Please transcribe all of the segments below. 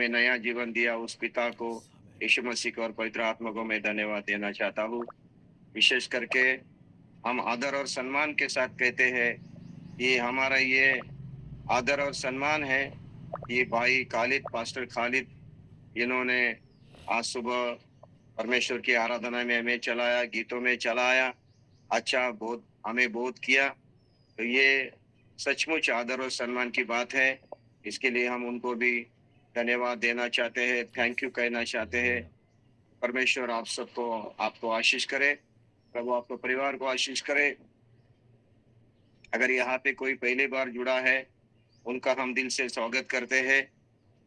हमें नया जीवन दिया, उस पिता को, यीशु मसीह को और पवित्र आत्मा को मैं धन्यवाद देना चाहता हूँ। विशेष करके हम आदर और सम्मान के साथ कहते हैं कि हमारा ये आदर और सम्मान है, ये भाई खालिद, पास्टर खालिद, इन्होंने आज सुबह परमेश्वर की आराधना में हमें चलाया, गीतों में चलाया, अच्छा बहुत हमें बोध किया। तो ये सचमुच आदर और सम्मान की बात है। इसके लिए हम उनको भी धन्यवाद देना चाहते हैं, थैंक यू कहना चाहते हैं। परमेश्वर आप सबको आपको आशीष करे, प्रभु आपको परिवार को आशीष करे। अगर यहाँ पे कोई पहली बार जुड़ा है, उनका हम दिल से स्वागत करते हैं,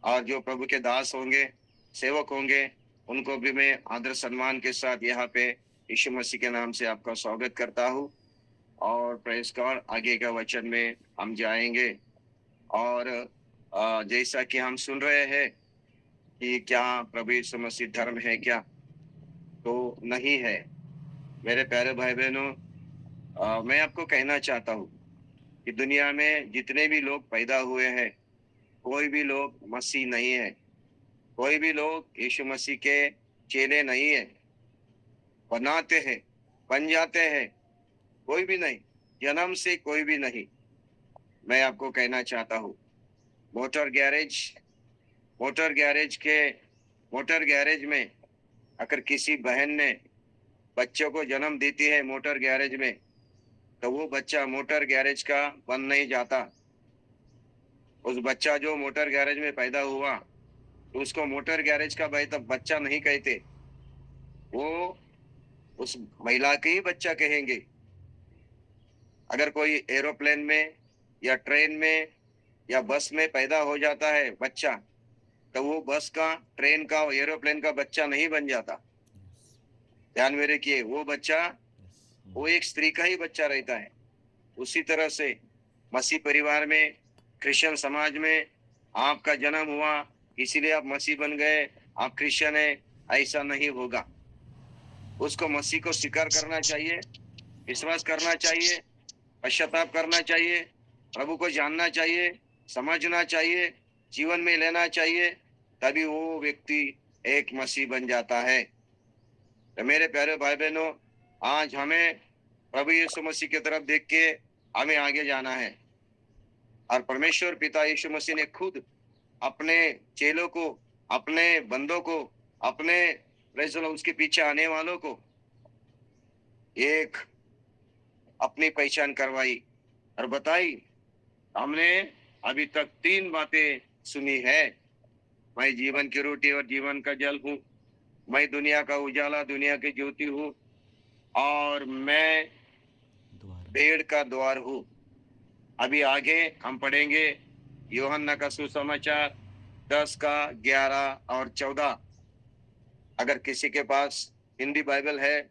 और जो प्रभु के दास होंगे, सेवक होंगे, उनको भी मैं आदर सम्मान के साथ यहाँ पे यीशु मसीह के नाम से आपका स्वागत करता हूँ। और प्रेज़ गॉड, आगे का वचन में हम जाएंगे। और जैसा कि हम सुन रहे हैं कि क्या प्रभु यीशु मसीह धर्म है क्या, तो नहीं है। मेरे प्यारे भाई बहनों, मैं आपको कहना चाहता हूँ कि दुनिया में जितने भी लोग पैदा हुए हैं, कोई भी लोग मसीह नहीं है, कोई भी लोग यीशु मसीह के चेले नहीं है। बनाते हैं, बन जाते हैं, कोई भी नहीं, जन्म से कोई भी नहीं। मैं आपको कहना चाहता हूँ, मोटर गैरेज मोटर गैरेज के मोटर गैरेज में अगर किसी बहन ने बच्चों को जन्म देती है मोटर गैरेज में, तो वो बच्चा मोटर गैरेज का बन नहीं जाता। उस बच्चा जो मोटर गैरेज में पैदा हुआ, तो उसको मोटर गैरेज का भाई तब बच्चा नहीं कहते, वो उस महिला के ही बच्चा कहेंगे। अगर कोई एरोप्लेन में या ट्रेन में या बस में पैदा हो जाता है बच्चा, तो वो बस का, ट्रेन का, एरोप्लेन का बच्चा नहीं बन जाता। ध्यान में रखिए, वो बच्चा, वो एक स्त्री का ही बच्चा रहता है। उसी तरह से मसीह परिवार में, क्रिश्चियन समाज में आपका जन्म हुआ, इसीलिए आप मसीह बन गए, आप क्रिश्चियन है, ऐसा नहीं होगा। उसको मसीह को स्वीकार करना चाहिए, विश्वास करना चाहिए, पश्चाताप करना चाहिए, प्रभु को जानना चाहिए, समझना चाहिए, जीवन में लेना चाहिए, तभी वो व्यक्ति एक मसीह बन जाता है। तो मेरे प्यारे भाई बहनों, आज हमें प्रभु यीशु मसीह की तरफ देख के हमें आगे जाना है। और परमेश्वर पिता यीशु मसीह ने खुद अपने चेलों को, अपने बंदों को, अपने उसके पीछे आने वालों को एक अपनी पहचान करवाई और बताई। हमने अभी तक 3 बातें सुनी है। मैं जीवन की रोटी और जीवन का जल हूँ, मैं दुनिया का उजाला, दुनिया की ज्योति हूँ, और मैं भेड़ का द्वार हूँ। अभी आगे हम पढ़ेंगे यूहन्ना का सुसमाचार 10 का 11 और 14। अगर किसी के पास हिंदी बाइबल है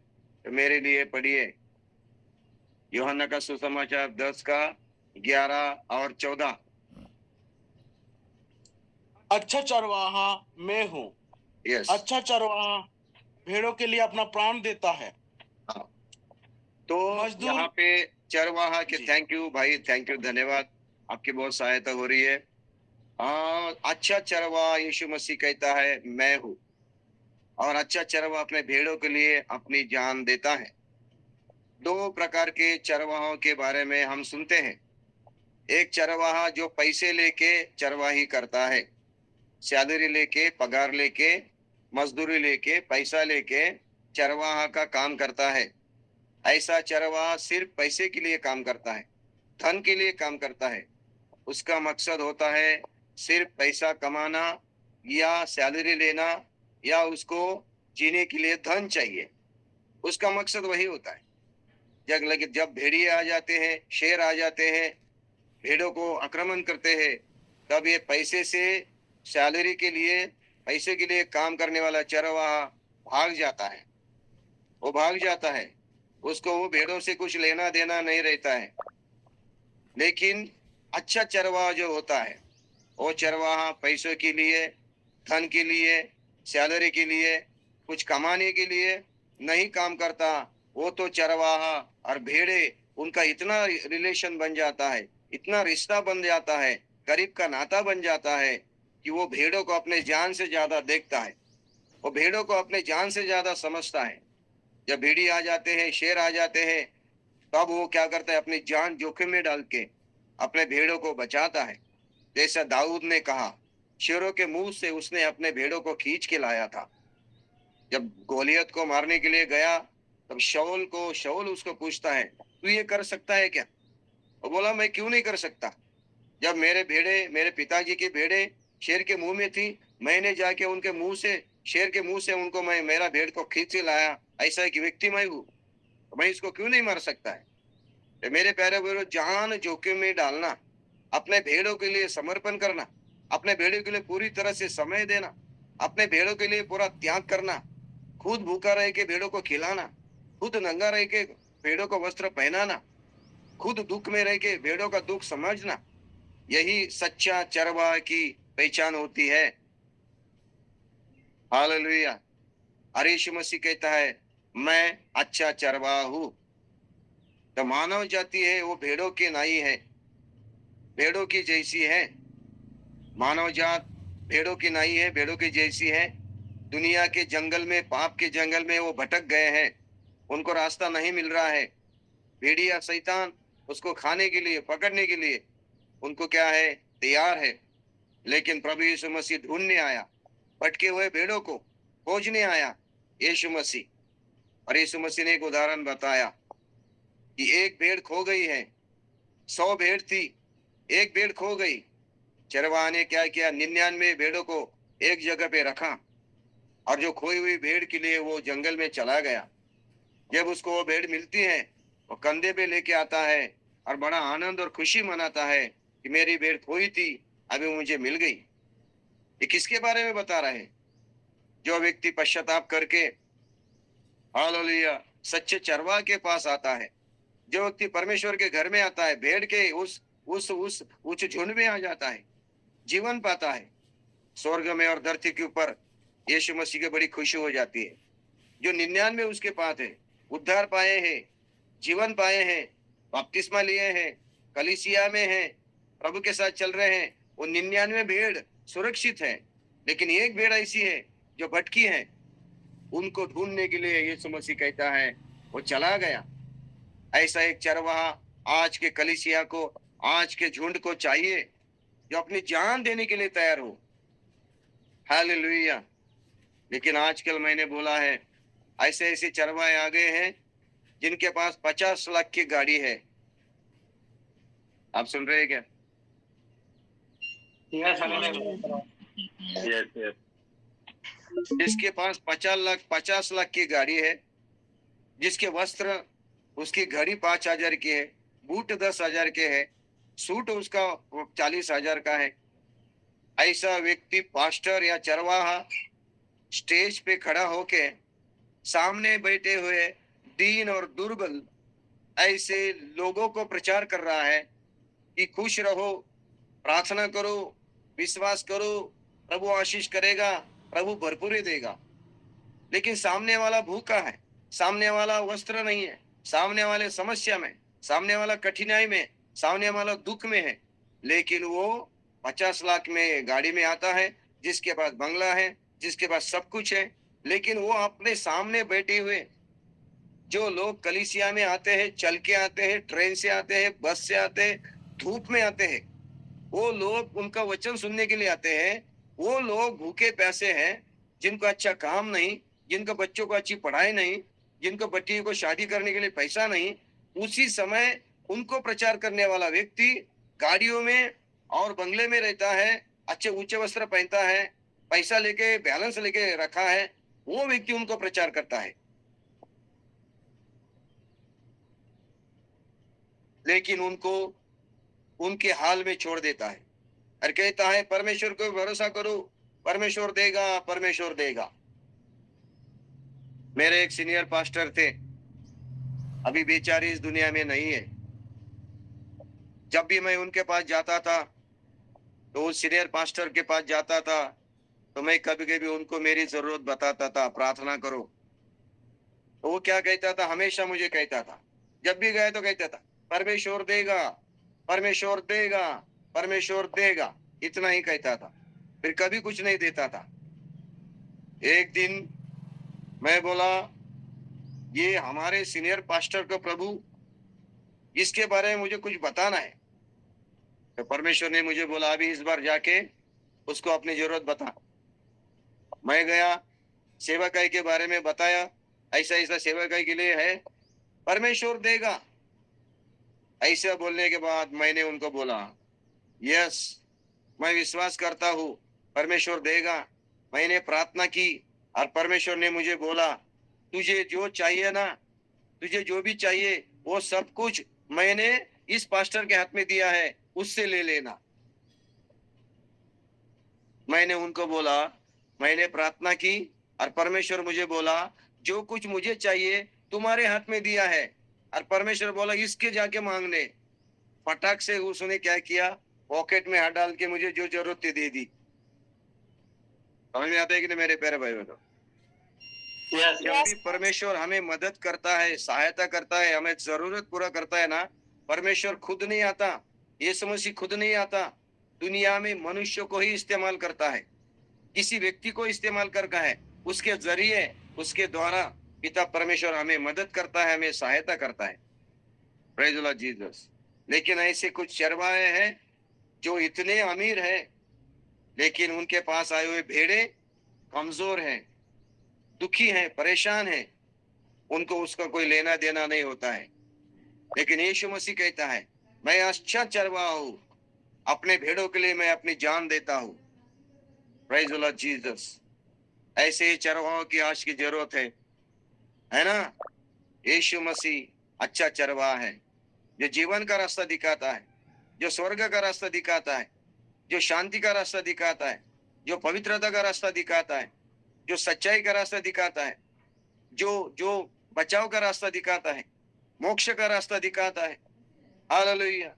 तो मेरे लिए पढ़िए। यूहन्ना का सुसमाचार 10 का 11 और 14। अच्छा चरवाहा मैं हूँ। यस। अच्छा चरवाहा भेड़ों के लिए अपना प्राण देता है। हाँ। तो मजदूर यहाँ पे चरवाहा के, जी। थैंक यू भाई, थैंक यू, धन्यवाद, आपकी बहुत सहायता हो रही है। अच्छा चरवाहा यीशु मसीह कहता है मैं हूँ, और अच्छा चरवाहा अपने भेड़ों के लिए अपनी जान देता है। 2 प्रकार के चरवाहों के बारे में हम सुनते हैं। एक चरवाहा जो पैसे लेके चरवाही करता है, सैलरी लेके, पगार लेके, मजदूरी लेके, पैसा लेके चरवाहा का काम करता है। ऐसा चरवाहा सिर्फ पैसे के लिए काम करता है, धन के लिए काम करता है। उसका मकसद होता है सिर्फ पैसा कमाना या सैलरी लेना, या उसको जीने के लिए धन चाहिए, उसका मकसद वही होता है। जब भेड़िए आ जाते हैं, शेर आ जाते हैं, भेड़ों को आक्रमण करते हैं, तब ये पैसे से, सैलरी के लिए, पैसे के लिए काम करने वाला चरवाहा भाग जाता है। वो भाग जाता है, उसको वो भेड़ों से कुछ लेना देना नहीं रहता है। लेकिन अच्छा चरवाहा जो होता है, वो चरवाहा पैसों के लिए, धन के लिए, सैलरी के लिए, कुछ कमाने के लिए नहीं काम करता। वो तो चरवाहा और भेड़े, उनका इतना रिलेशन बन जाता है, इतना रिश्ता बन जाता है, करीब का नाता बन जाता है कि वो भेड़ों को अपने जान से ज्यादा देखता है, वो भेड़ों को अपने जान से ज्यादा समझता है। जब भेड़ी आ जाते हैं, शेर आ जाते हैं, तब वो क्या करता है, अपनी जान जोखिम में डाल के अपने भेड़ों को बचाता है। जैसा दाऊद ने कहा, शेरों के मुंह से उसने अपने भेड़ों को खींच के लाया था। जब गोलियत को मारने के लिए गया, तब शाऊल उसको पूछता है, तू ये कर सकता है क्या? वो बोला, मैं क्यों नहीं कर सकता। जब मेरे भेड़े, मेरे पिताजी की भेड़े शेर के मुंह में थी, मैंने जाके उनके मुंह से, शेर के मुंह से उनको, मैं मेरा भेड़ को खींच के लाया। ऐसा एक व्यक्ति मैं हूँ, तो मैं इसको क्यों नहीं मार सकता है। तो मेरे प्यारे भेड़ों, जान जोखिम में डालना, अपने भेड़ों के लिए समर्पण करना, अपने भेड़ों के लिए पूरी तरह से समय देना, अपने भेड़ों के लिए पूरा त्याग करना, खुद भूखा रह के भेड़ों को खिलाना, खुद नंगा रह के भेड़ों को वस्त्र पहनाना, खुद दुख में रह के भेड़ों का दुख समझना, यही सच्चा चरवाहा की पहचान होती है। हालेलुया। अरे यीशु मसीह कहता है, मैं अच्छा चरवाहा हूँ। तो मानव जाति है वो भेड़ों की नाई है, भेड़ों की जैसी है। मानव जात भेड़ों की नाई है, भेड़ों की जैसी है। दुनिया के जंगल में, पाप के जंगल में वो भटक गए हैं, उनको रास्ता नहीं मिल रहा है। भेड़िया शैतान उसको खाने के लिए, पकड़ने के लिए उनको क्या है, तैयार है। लेकिन प्रभु यीशु मसीह ढूंढने आया, भटके हुए भेड़ों को खोजने आया यीशु मसीह। और यीशु मसीह ने एक उदाहरण बताया कि एक भेड़ खो गई है, 100 भेड़ थी, एक भेड़ खो गई। चरवाहा ने क्या किया, 99 भेड़ों को एक जगह पे रखा, और जो खोई हुई भेड़ के लिए वो जंगल में चला गया। जब उसको वो भेड़ मिलती है, वो कंधे पे लेके आता है और बड़ा आनंद और खुशी मनाता है कि मेरी भेड़ खोई थी, अभी मुझे मिल गई। ये किसके बारे में बता रहे हैं? जो व्यक्ति पश्चाताप करके, हालेलुया, सच्चे चरवाहा के पास आता है, जो व्यक्ति परमेश्वर के घर में आता है, भेड़ के उस झुंड में आ जाता है, जीवन पाता है। स्वर्ग में और धरती के ऊपर यीशु मसीह की बड़ी खुशी हो जाती है। जो 99 उसके पास है, उद्धार पाए हैं, जीवन पाए हैं, बपतिस्मा लिए हैं, कलीसिया में हैं, प्रभु के साथ चल रहे हैं, वो 99 भेड़ सुरक्षित है। लेकिन एक भेड़ ऐसी है जो भटकी है, उनको ढूंढने के लिए यीशु मसीह कहता है वो चला गया। ऐसा एक चरवाहा आज के कलीसिया को, आज के झुंड को चाहिए, जो अपनी जान देने के लिए तैयार हो। हालेलुया। लेकिन आजकल मैंने बोला है, ऐसे ऐसे चरवाहे आ गए हैं जिनके पास 50 लाख की गाड़ी है। आप सुन रहे हैं क्या? जिसके पास 50 लाख की गाड़ी है, जिसके वस्त्र, उसकी घड़ी 5,000 की है, बूट 10,000 के है, सूट उसका 40,000 का है। ऐसा व्यक्ति, पास्टर या चरवाहा, स्टेज पे खड़ा होके सामने बैठे हुए दीन और दुर्बल ऐसे लोगों को प्रचार कर रहा है कि खुश रहो, प्रार्थना करो, विश्वास करो, प्रभु आशीष करेगा, प्रभु भरपूरी देगा। लेकिन सामने वाला भूखा है, सामने वाला वस्त्र नहीं है, सामने वाले समस्या में, सामने वाला कठिनाई में, सामने वाला दुख में है। लेकिन वो 50 लाख में गाड़ी में आता है, जिसके पास बंगला है, जिसके पास सब कुछ है, लेकिन वो अपने सामने बैठे हुए जो लोग कलीसिया में आते हैं, चल के आते हैं, ट्रेन से आते हैं, बस से आते हैं, धूप में आते हैं, वो लोग उनका वचन सुनने के लिए आते हैं। वो लोग भूखे प्यासे हैं, जिनको अच्छा काम नहीं, जिनको बच्चों को अच्छी पढ़ाई नहीं, जिनको बच्चियों को शादी करने के लिए पैसा नहीं, उसी समय उनको प्रचार करने वाला व्यक्ति गाड़ियों में और बंगले में रहता है, अच्छे ऊंचे वस्त्र पहनता है, पैसा लेके, बैलेंस लेके रखा है, वो व्यक्ति उनको प्रचार करता है। लेकिन उनको उनके हाल में छोड़ देता है और कहता है परमेश्वर को भरोसा करो, परमेश्वर देगा, परमेश्वर देगा। मेरे एक सीनियर पास्टर थे, अभी बेचारे इस दुनिया में नहीं है। जब भी मैं उनके पास जाता था, तो उस सीनियर पास्टर के पास जाता था, तो मैं कभी कभी उनको मेरी जरूरत बताता था, प्रार्थना करो। तो वो क्या कहता था, हमेशा मुझे कहता था, जब भी गए तो कहता था, परमेश्वर देगा, परमेश्वर देगा, परमेश्वर देगा, इतना ही कहता था। फिर कभी कुछ नहीं देता था। एक दिन मैं बोला, ये हमारे सीनियर पास्टर को प्रभु इसके बारे में मुझे कुछ बताना है। तो परमेश्वर ने मुझे बोला, अभी इस बार जाके उसको अपनी जरूरत बता। मैं गया, सेवकाई के बारे में बताया, ऐसा ऐसा सेवकाई के लिए है, परमेश्वर देगा। ऐसा बोलने के बाद मैंने उनको बोला, यस, मैं विश्वास करता हूँ परमेश्वर देगा। मैंने प्रार्थना की और परमेश्वर ने मुझे बोला, तुझे जो चाहिए ना, तुझे जो भी चाहिए वो सब कुछ मैंने इस पास्टर के हाथ में दिया है, उससे ले लेना। मैंने उनको बोला, मैंने प्रार्थना की और परमेश्वर मुझे बोला, जो कुछ मुझे चाहिए तुम्हारे हाथ में दिया है। और परमेश्वर बोला, इसके जाके मांगने। फटाक से उसने क्या किया, पॉकेट में हाथ डाल के मुझे जो जरूरत थी दे दी। समझ में आता है कि नहीं मेरे प्यारे भाई बहनों? जब भी परमेश्वर हमें मदद करता है, सहायता करता है, हमें जरूरत पूरा करता है ना, परमेश्वर खुद नहीं आता, यीशु मसीह खुद नहीं आता, दुनिया में मनुष्य को ही इस्तेमाल करता है, किसी व्यक्ति को इस्तेमाल करता है, उसके जरिए, उसके द्वारा पिता परमेश्वर हमें मदद करता है, हमें सहायता करता है। Praise the Lord Jesus. लेकिन ऐसे कुछ चरवाहे हैं जो इतने अमीर हैं, लेकिन उनके पास आए हुए भेड़े कमजोर हैं, दुखी हैं, परेशान हैं, उनको उसका कोई लेना देना नहीं होता है। लेकिन यीशु मसीह कहता है, मैं अच्छा चरवाहा हूं, अपने भेड़ों के लिए मैं अपनी जान देता हूं। Praise the Lord Jesus. ऐसे ही चरवाहों की आज की जरूरत है ना? यीशु मसीह अच्छा चरवाहा है, जो जीवन का रास्ता दिखाता है, जो स्वर्ग का रास्ता दिखाता है, जो शांति का रास्ता दिखाता है, जो पवित्रता का रास्ता दिखाता है, जो सच्चाई का रास्ता दिखाता है, जो जो बचाव का रास्ता दिखाता है, मोक्ष का रास्ता दिखाता है, हालेलुया,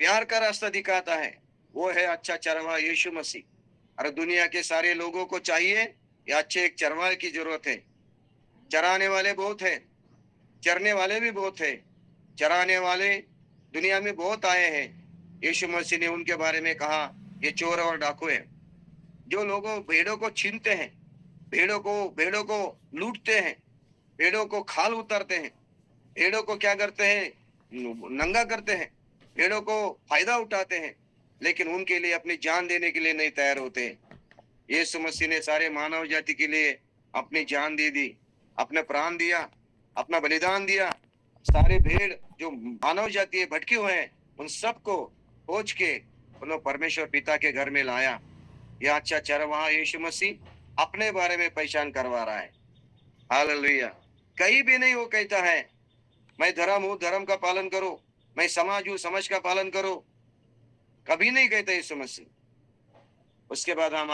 प्यार का रास्ता दिखाता है, वो है अच्छा चरवाहा यीशु मसीह। और दुनिया के सारे लोगों को चाहिए कि अच्छे एक चरवाहे की जरूरत है। चराने वाले बहुत है, चरने वाले भी बहुत है, चराने वाले दुनिया में बहुत आए हैं। यीशु मसीह ने उनके बारे में कहा, ये चोर और डाकू है, जो लोगों भेड़ों को छीनते हैं, भेड़ों को लूटते हैं, भेड़ों को खाल उतारते हैं, भेड़ों को क्या करते हैं, नंगा करते हैं, भेड़ों को फायदा उठाते हैं, लेकिन उनके लिए अपनी जान देने के लिए नहीं तैयार होते हैं। यीशु मसीह ने सारे मानव जाति के लिए अपनी जान दे दी, अपने प्राण दिया, अपना बलिदान दिया। सारे भेड़ जो मानव जाति भटके हुए हैं, उन सबको खोज के उन्होंने परमेश्वर पिता के घर में लाया। यह अच्छा चरवाहा यीशु मसीह अपने बारे में पहचान करवा रहा है। हालेलुया। कहीं भी नहीं वो कहता है, मैं धर्म हूं, धर्म का पालन करो, मैं समाज हूं, समझ का पालन करो, कभी नहीं कहता यीशु मसीह। उसके बाद हम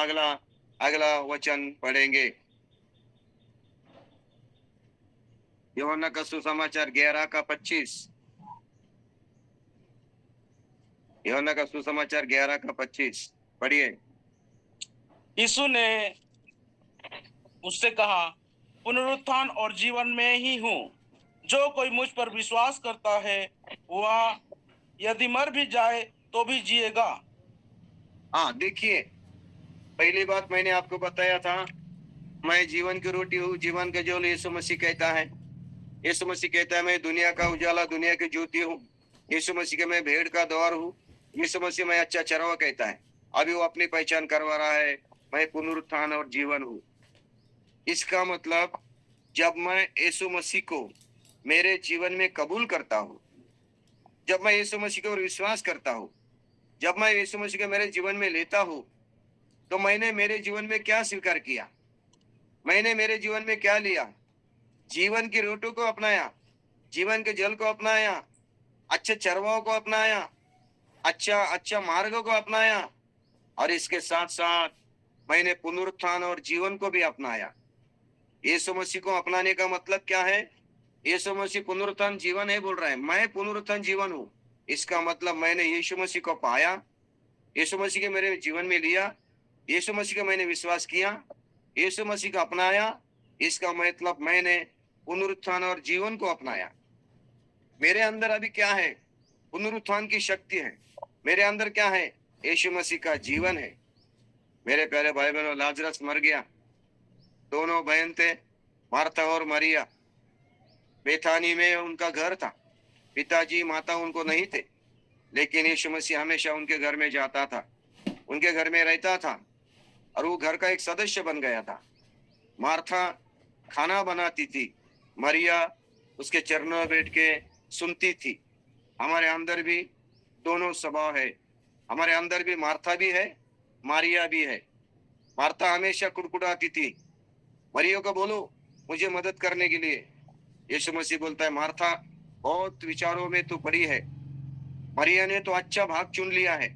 अगला वचन पढ़ेंगे, यूहन्ना का सुसमाचार 11 का 25। यूहन्ना का सुसमाचार 11 का 25 पढ़िए। यीशु ने उससे कहा, पुनरुत्थान और जीवन में ही हूँ। जो कोई मुझ पर विश्वास करता है वह यदि मर भी जाए तो भी जिएगा। हाँ, देखिए, पहली बात मैंने आपको बताया था, मैं जीवन की रोटी हूँ, जीवन का जल यीशु मसीह कहता है। यीशु मसीह कहता है, मैं दुनिया का उजाला, दुनिया की ज्योति हूँ। यीशु मसीह के मैं भेड़ का द्वार हूँ। यीशु मसीह मैं अच्छा चरवाहा कहता है। अभी वो अपनी पहचान करवा रहा है, मैं पुनरुत्थान और जीवन हूँ। इसका मतलब जब मैं यीशु मसीह को मेरे जीवन में कबूल करता हूँ, जब मैं यीशु मसीह को विश्वास करता हूँ, जब मैं यीशु मसीह को मेरे जीवन में लेता हूँ, तो मैंने मेरे जीवन में क्या स्वीकार किया, मैंने मेरे जीवन में क्या लिया? जीवन की रोटी को अपनाया, जीवन के जल को अपनाया, अच्छे चरवाहों को अपनाया, अच्छा मार्ग को अपनाया, और इसके साथ साथ मैंने पुनरुत्थान और जीवन को भी अपनाया। यीशु मसीह को अपनाने का मतलब क्या है? यीशु मसीह पुनरुत्थान जीवन है बोल रहा है, मैं पुनरुत्थान जीवन हूँ। इसका मतलब मैंने यीशु मसीह को पाया, यीशु मसीह के मेरे जीवन में लिया, यीशु मसीह का मैंने विश्वास किया, यीशु मसीह को अपनाया। इसका मतलब मैंने पुनरुत्थान और जीवन को अपनाया। मेरे अंदर अभी क्या है? पुनरुत्थान की शक्ति है। मेरे अंदर क्या है? यीशु मसीह का जीवन है। मेरे प्यारे भाई बहनों, लाजरस मर गया। दोनों बहन थे, मार्था और मरिया। बेथानी में उनका घर था। पिताजी माता उनको नहीं थे, लेकिन यीशु मसीह हमेशा उनके घर में जाता था, उनके घर में रहता था, और वो घर का एक सदस्य बन गया था। मार्था खाना बनाती थी, मरिया उसके चरणों में बैठ के सुनती थी। हमारे अंदर भी दोनों स्वभाव है। हमारे अंदर भी मार्था भी है, मारिया भी है। मार्था हमेशा कुड़कुड़ाती थी, मरिया को बोलो मुझे मदद करने के लिए। यीशु मसीह बोलता है, मार्था बहुत विचारों में तू पड़ी है, मरिया ने तो अच्छा भाग चुन लिया है।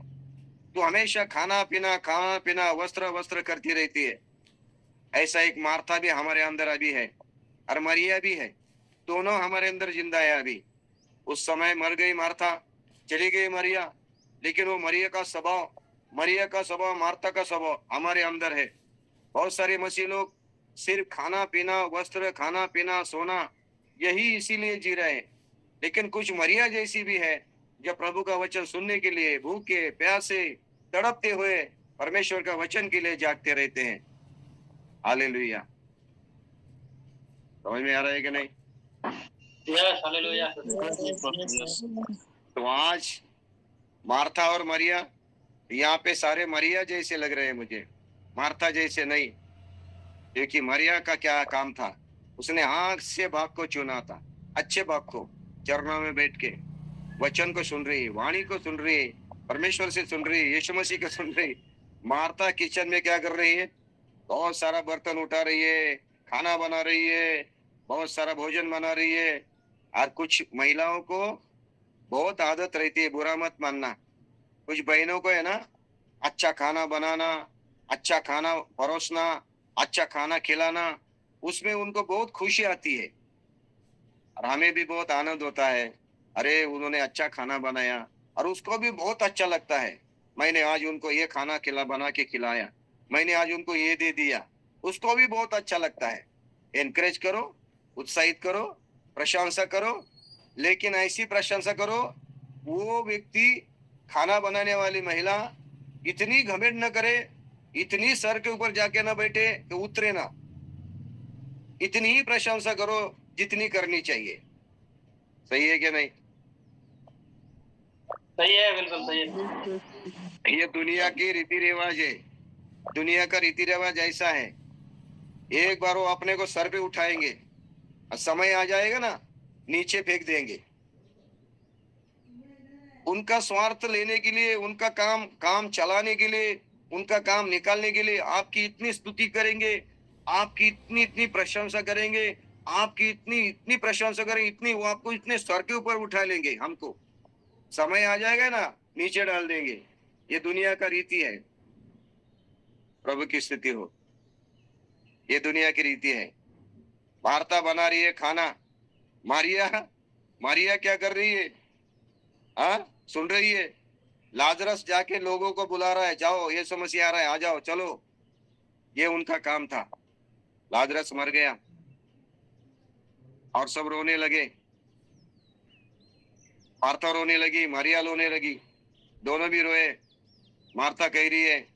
तू हमेशा खाना पीना वस्त्र वस्त्र करती रहती है। ऐसा एक मार्था भी हमारे अंदर अभी है, और मरिया भी है। दोनों हमारे अंदर जिंदा है अभी। उस समय मर गई मार्था, चली गई मरिया, लेकिन वो मरिया का स्वभाव मार्था का स्वभाव हमारे अंदर है। बहुत सारे मसीह लोग सिर्फ खाना पीना वस्त्र, खाना पीना सोना, यही इसीलिए जी रहे हैं। लेकिन कुछ मरिया जैसी भी है, जो प्रभु का वचन सुनने के लिए भूखे प्यासे तड़पते हुए परमेश्वर का वचन के लिए जागते रहते हैं। हालेलुया। समझ में आ रहा है कि नहीं? Yes, hallelujah. तो आज मार्था और मरिया, यहाँ पे सारे मरिया जैसे लग रहे हैं मुझे, मार्था जैसे नहीं। क्योंकि मरिया का क्या काम था, उसने आंख से भाग को चुना था, अच्छे भाग को, चरणों में बैठ के वचन को सुन रही है, वाणी को सुन रही है, परमेश्वर से सुन रही है, यीशु मसीह को सुन रही है। मार्था किचन में क्या कर रही है? बहुत सारा बर्तन उठा रही है, खाना बना रही है, बहुत सारा भोजन बना रही है। और कुछ महिलाओं को बहुत आदत रहती है, बुरा मत मानना, कुछ बहनों को है ना, अच्छा खाना बनाना, अच्छा खाना परोसना, अच्छा खाना खिलाना, उसमें उनको बहुत खुशी आती है। और हमें भी बहुत आनंद होता है, अरे उन्होंने अच्छा खाना बनाया, और उसको भी बहुत अच्छा लगता है, मैंने आज उनको ये खाना बना के खिलाया, मैंने आज उनको ये दे दिया, उसको भी बहुत अच्छा लगता है। एनकरेज करो, उत्साहित करो, प्रशंसा करो, लेकिन ऐसी प्रशंसा करो, वो व्यक्ति, खाना बनाने वाली महिला इतनी घमंड न करे, इतनी सर के ऊपर जाके ना बैठे कि उतरे ना। इतनी ही प्रशंसा करो जितनी करनी चाहिए। सही है कि नहीं? सही है, बिल्कुल सही है। ये दुनिया की रीति रिवाज है। दुनिया का रीति रिवाज ऐसा है, एक बार वो अपने को सर पे उठाएंगे, और समय आ जाएगा ना, नीचे फेंक देंगे। उनका स्वार्थ लेने के लिए, उनका काम चलाने के लिए, उनका काम निकालने के लिए आपकी इतनी स्तुति करेंगे, आपकी इतनी इतनी प्रशंसा करेंगे, आपकी इतनी इतनी प्रशंसा करेंगे, इतनी, वो आपको इतने सर के ऊपर उठा लेंगे, हमको समय आ जाएगा ना, नीचे डाल देंगे। ये दुनिया का रीति है। प्रभु की स्तुति हो। ये दुनिया की रीति है। वार्ता बना रही है खाना, मारिया मारिया क्या कर रही है? हाँ, सुन रही है। लाजरस जाके लोगों को बुला रहा है, जाओ यीशु मसीह आ रहा है, आ जाओ चलो। ये उनका काम था। लाजरस मर गया और सब रोने लगे। मार्था रोने लगी, मरिया रोने लगी, दोनों भी रोए। मार्था कह रही है,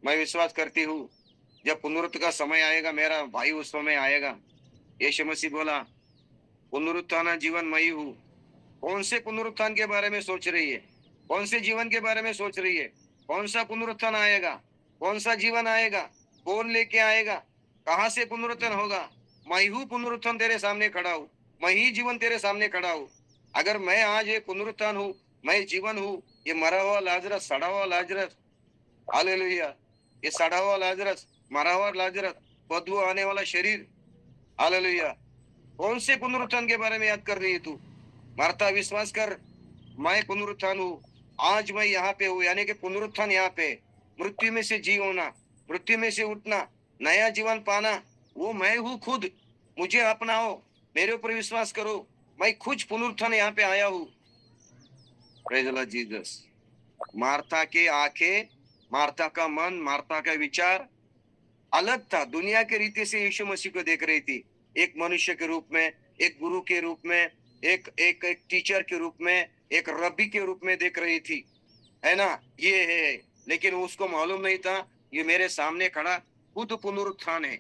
मैं विश्वास करती हूँ जब पुनरुत्थान का समय आएगा, मेरा भाई उस समय आएगा। यीशु मसीह बोला, पुनरुत्थान जीवन मैं ही हूँ। कौन से पुनरुत्थान के बारे में सोच रही है? कौन से जीवन के बारे में सोच रही है? कौन सा पुनरुत्थान आएगा? कौन सा जीवन आएगा? कौन लेके आएगा? कहाँ से पुनरुत्थान होगा? मैं हूँ पुनरुत्थान, तेरे सामने खड़ा हूँ। मैं ही जीवन तेरे सामने खड़ा हूँ। अगर मैं आज ये पुनरुत्थान हूँ, मैं जीवन हूँ, ये मरा हुआ लाजरस, सड़ा हुआ लाजरस, हालेलुया, ये सड़ा हुआ लाजरस, मरा हुआ लाजरस, बदबू आने वाला शरीर, हालेलुया, कौन से पुनरुत्थान के बारे में याद कर रही है तू? मार्था, विश्वास कर, मैं पुनरुत्थान हूँ। आज मैं यहाँ पे हूँ, यानी कि पुनरुत्थान यहाँ पे, मृत्यु में से जी होना, मृत्यु में से उठना, नया जीवन पाना, वो मैं हूँ खुद। मुझे अपनाओ, मेरे ऊपर विश्वास करो, मैं खुद पुनरुत्थान यहाँ पे आया हूँ। Praise the Lord Jesus. Martha की आंखें, मार्था का मन, मार्था का विचार अलग था। दुनिया के रीति से यीशु मसीह को देख रही थी, एक मनुष्य के रूप में, एक गुरु के रूप में, एक टीचर के रूप में, एक रब्बी के रूप में देख रही थी, है ना, ये है। लेकिन उसको मालूम नहीं था ये मेरे सामने खड़ा खुद पुनरुत्थान है।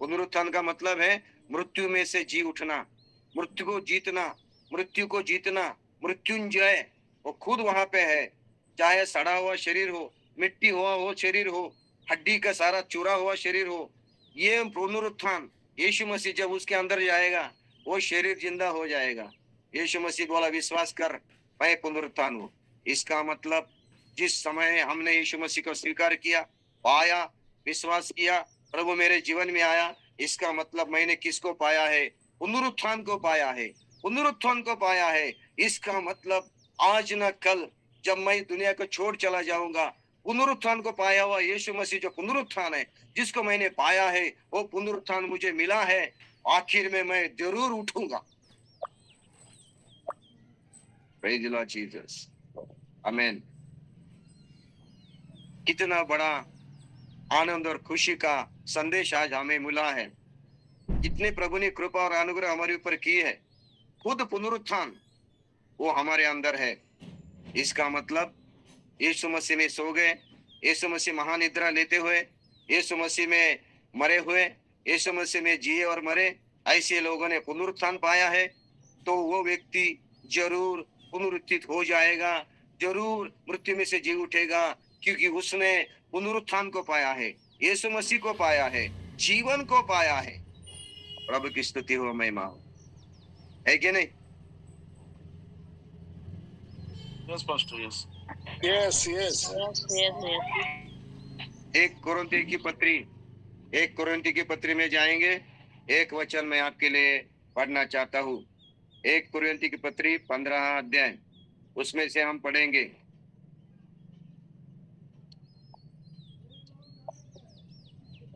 पुनरुत्थान का मतलब है मृत्यु में से जी उठना, मृत्यु को जीतना, मृत्यु को जीतना, मृत्युंजय। वो खुद वहां पे है, चाहे सड़ा हुआ शरीर हो, मिट्टी हुआ हो शरीर हो, हड्डी का सारा चूरा हुआ शरीर हो, ये पुनरुत्थान यीशु मसीह जब उसके अंदर जाएगा वो शरीर जिंदा हो जाएगा। यीशु मसीह बोला विश्वास कर, मैं पुनरुत्थान हूँ। इसका मतलब जिस समय हमने यीशु मसीह को स्वीकार किया, पाया, विश्वास किया, प्रभु मेरे जीवन में आया, इसका मतलब मैंने किसको पाया है? पुनरुत्थान को पाया है, पुनरुत्थान को पाया है। इसका मतलब आज न कल जब मैं दुनिया को छोड़ चला जाऊंगा, पुनरुत्थान को पाया हुआ यीशु मसीह जो पुनरुत्थान है, जिसको मैंने पाया है, वो पुनरुत्थान मुझे मिला है। आखिर में मैं जरूर उठूंगा। प्रेज द लॉर्ड जीसस, आमीन। कितना बड़ा आनंद और खुशी का संदेश आज हमें मिला है। कितने प्रभु ने कृपा और अनुग्रह हमारे ऊपर की है। खुद पुनरुत्थान वो हमारे अंदर है। इसका मतलब यीशु मसीह में सो गए, यीशु मसीह महानिद्रा लेते हुए, यीशु मसीह में मरे हुए, यीशु मसीह में जिए और मरे, ऐसे लोगों ने पुनरुत्थान पाया है, तो वो व्यक्ति जरूर पुनरुत्थित हो जाएगा, जरूर मृत्यु में से जी उठेगा, क्योंकि उसने पुनरुत्थान को पाया है, यीशु मसीह को पाया है, जीवन को पाया है। प्रभु की स्तुति हो, महिमा हो, है कि नहीं? Yes pastor, yes yes yes एक कुरिन्ती की पत्री में जाएंगे। एक वचन मैं आपके लिए पढ़ना चाहता हूँ। एक कुरिन्ती की पत्री 15 अध्याय, उसमें से हम पढ़ेंगे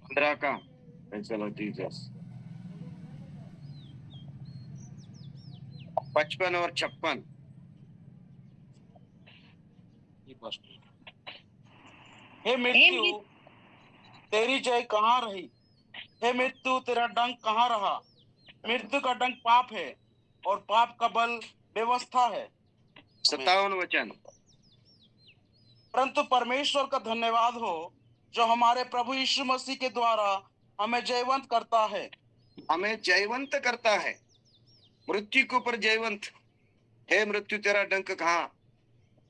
15 का 55 और 56। हे मृत्यु तेरी जय कहाँ रही? हे मृत्यु तेरा डंक कहाँ रहा? मृत्यु का डंक पाप है और पाप का बल व्यवस्था है। 57 वचन। परंतु परमेश्वर का धन्यवाद हो जो हमारे प्रभु यीशु मसीह के द्वारा हमें जयवंत करता है। हमें जयवंत करता है, मृत्यु के ऊपर जयवंत। हे मृत्यु तेरा डंक कहाँ?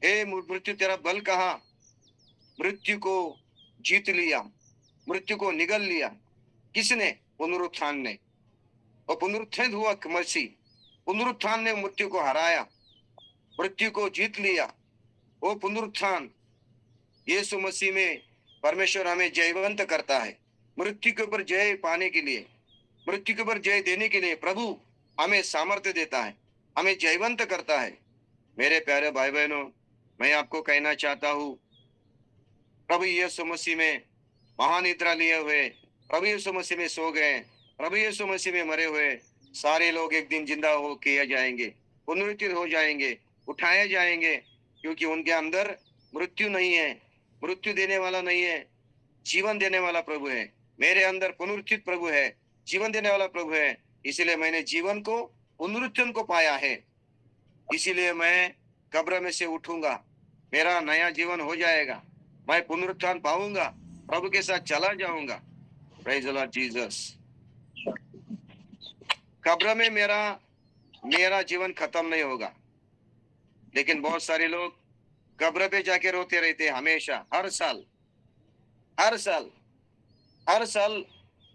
हे मृत्यु तेरा बल कहाँ? मृत्यु को जीत लिया, मृत्यु को निगल लिया। किसने? पुनरुत्थान ने। और पुनरुत्थित हुआ मसीह, पुनरुत्थान ने मृत्यु को हराया, मृत्यु को जीत लिया। वो पुनरुत्थान यीशु मसीह में परमेश्वर हमें जयवंत करता है। मृत्यु के ऊपर जय पाने के लिए, मृत्यु के ऊपर जय देने के लिए प्रभु हमें सामर्थ्य देता है, हमें जयवंत करता है। मेरे प्यारे भाई बहनों, मैं आपको कहना चाहता हूँ, प्रभु यीशु मसीह में महानिद्रा लिए हुए, प्रभु यीशु मसीह में सो गए, प्रभु यीशु मसीह में मरे हुए सारे लोग एक दिन जिंदा हो किए जाएंगे, पुनरुत्थित हो जाएंगे, उठाए जाएंगे, क्योंकि उनके अंदर मृत्यु नहीं है, मृत्यु देने वाला नहीं है, जीवन देने वाला प्रभु है। मेरे अंदर पुनरुत्थित प्रभु है, जीवन देने वाला प्रभु है। इसीलिए मैंने जीवन को, पुनरुत्थान को पाया है। इसीलिए मैं कब्र में से उठूंगा, मेरा नया जीवन हो जाएगा, मैं पुनरुत्थान पाऊंगा, प्रभु के साथ चला जाऊंगा। Praise the Lord Jesus. कब्र में मेरा जीवन खत्म नहीं होगा, लेकिन बहुत सारे लोग कब्र पे जाके रोते रहते हमेशा, हर साल